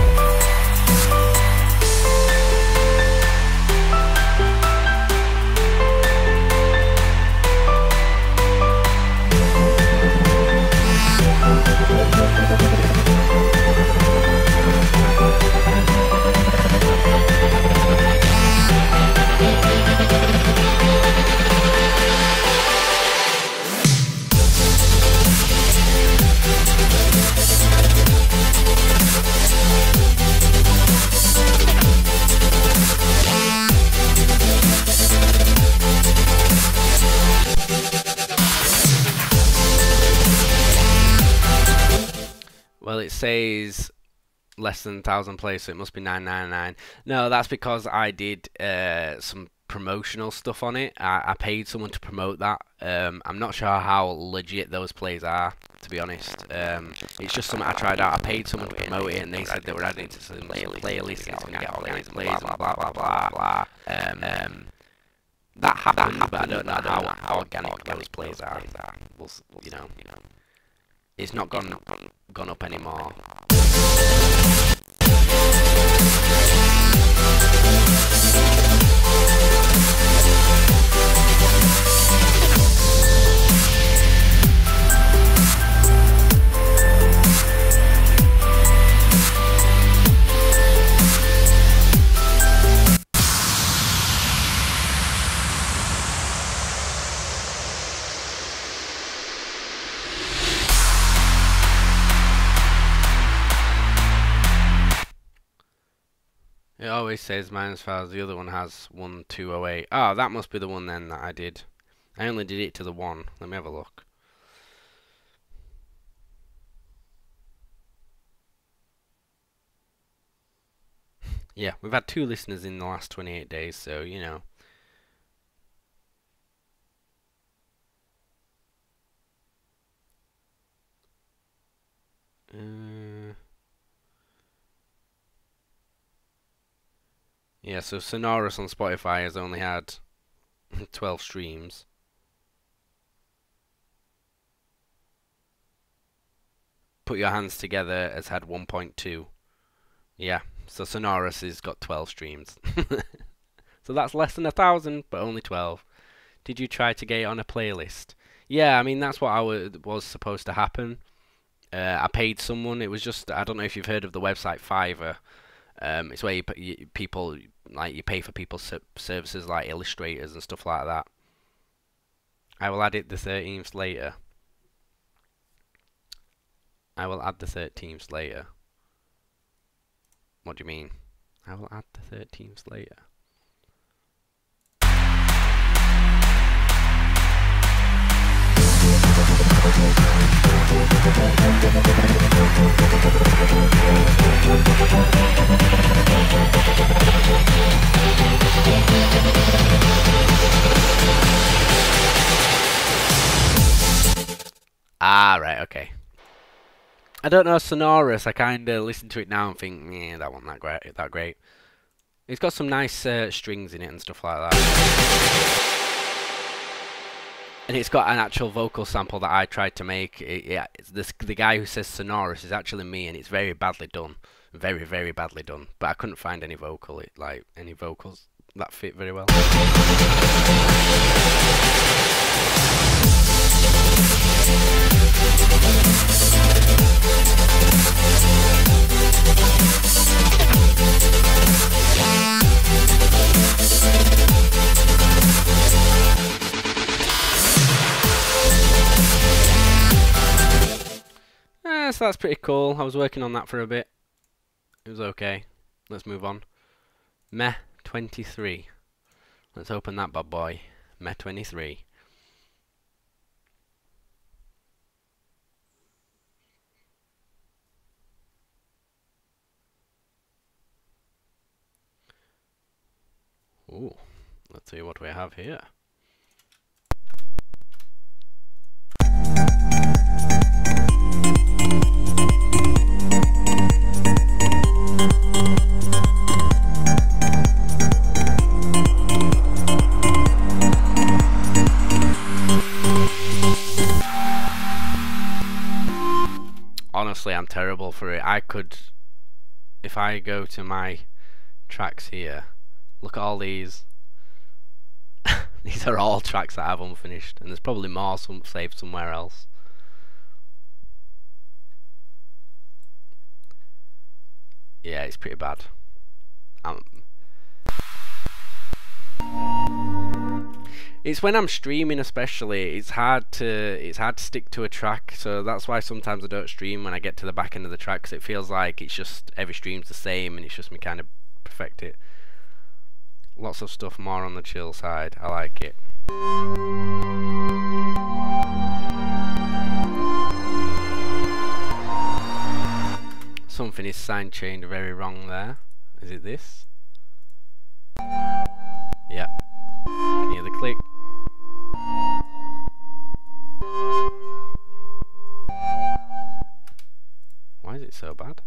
Well, it says less than 1,000 plays, so it must be 999. No, that's because I did some promotional stuff on it. I paid someone to promote that. I'm not sure how legit those plays are, to be honest. It's just something I tried out. I paid someone to promote it, and they said they were adding it to some playlists, and get all these plays and blah blah blah blah. That happened, but I don't know how organic those plays are. We'll, you know, it's not gone up anymore. It always says minus files, the other one has 1208. Oh, that must be the one then that I did. I only did it to the one. Let me have a look. Yeah, we've had 2 listeners in the last 28 days, so, you know. Yeah, so Sonorous on Spotify has only had 12 streams. Put Your Hands Together has had 1.2. Yeah, so Sonorous has got 12 streams. So that's less than 1,000, but only 12. Did you try to get it on a playlist? Yeah, I mean, that's what was supposed to happen. I paid someone. It was just, I don't know if you've heard of the website Fiverr. It's where you pay for people's services like illustrators and stuff like that. I will add it the 13th later. I will add the 13th later. What do you mean? I will add the 13th later. Ah, right, okay. I don't know Sonorous. I kind of listen to it now and think, yeah, that wasn't that great. It's got some nice strings in it and stuff like that. And it's got an actual vocal sample that I tried to make. Yeah, the guy who says Sonorous is actually me, and it's very badly done, very, very badly done. But I couldn't find any vocals that fit very well. So that's pretty cool. I was working on that for a bit. It was okay. Let's move on. Meh 23. Let's open that bad boy. Meh 23. Ooh, let's see what we have here. honestly, I'm terrible for it. I could, if I go to my tracks here, look at all these. These are all tracks that I have unfinished, and there's probably more saved somewhere else. Yeah, it's pretty bad. It's when I'm streaming, especially. It's hard to stick to a track, so that's why sometimes I don't stream when I get to the back end of the track, 'cause it feels like it's just every stream's the same, and it's just me kind of perfect it. Lots of stuff more on the chill side. I like it. Something is sign chained very wrong there. Is it this? Yeah. Can you hear the click? Why is it so bad?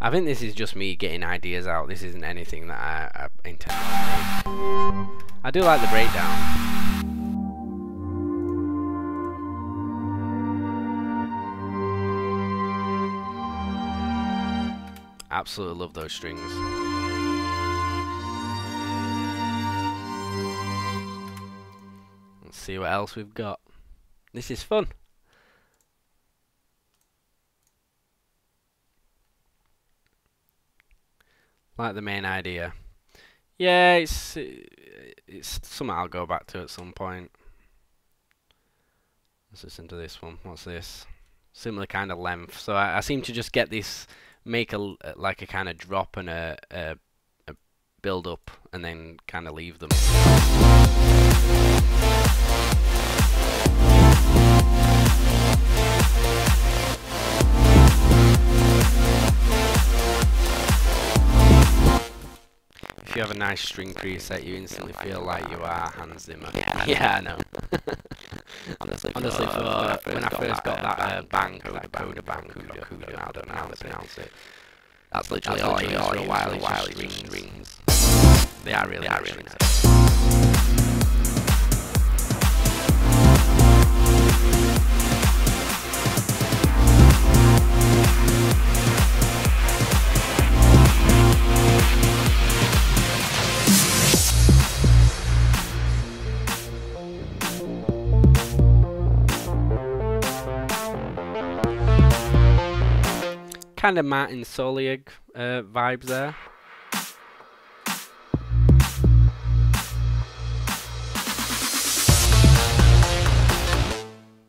I think this is just me getting ideas out. This isn't anything that I intend to make. I do like the breakdown. Absolutely love those strings. Let's see what else we've got. This is fun. Like the main idea. Yeah, it's something I'll go back to at some point. Let's listen to this one. What's this? Similar kind of length. So I seem to just get this, make like a kind of drop and a build up, and then kind of leave them. If you have a nice string preset, you instantly feel like you are Hans Zimmer. Yeah, I know. Honestly, when I first got that bang code, I don't know how to pronounce it. That's literally all I used for a while. It's strings. They are really nice. Kind of Martin Solveig vibes there.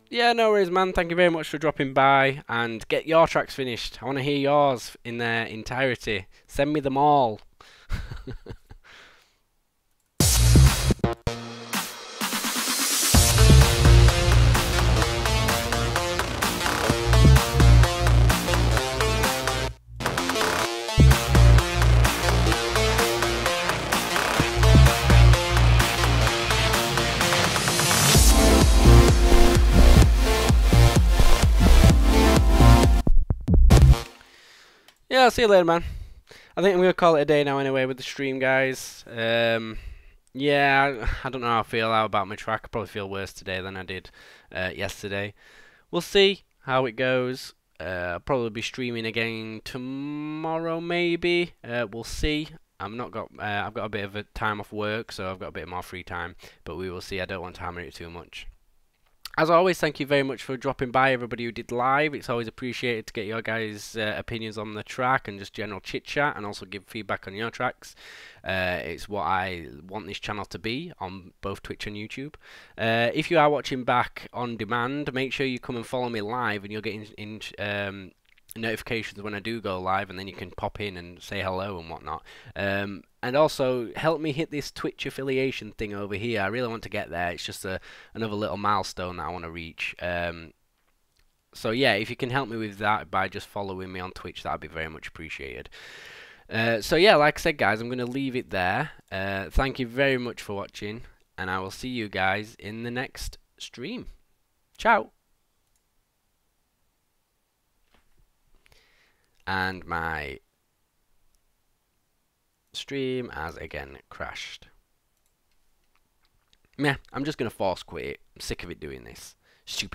Yeah, no worries, man. Thank you very much for dropping by, and get your tracks finished. I want to hear yours in their entirety. Send me them all. Yeah, I'll see you later, man. I think I'm going to call it a day now anyway with the stream, guys. Yeah, I don't know how I feel about my track. I probably feel worse today than I did yesterday. We'll see how it goes. I'll probably be streaming again tomorrow, maybe. We'll see. I've got a bit of a time off work, so I've got a bit more free time. But we will see. I don't want to hammer it too much. As always, thank you very much for dropping by, everybody who did live. It's always appreciated to get your guys' opinions on the track and just general chit-chat, and also give feedback on your tracks. It's what I want this channel to be on both Twitch and YouTube. If you are watching back on demand, make sure you come and follow me live, and you'll get notifications when I do go live, and then you can pop in and say hello and whatnot. And also help me hit this Twitch affiliation thing over here. I really want to get there. It's just another little milestone that I want to reach. So yeah, if you can help me with that by just following me on Twitch, that would be very much appreciated. So yeah, like I said, guys, I'm going to leave it there. Thank you very much for watching, and I will see you guys in the next stream. Ciao. And my stream has again crashed. Meh, I'm just going to force quit it. I'm sick of it doing this. Stupid.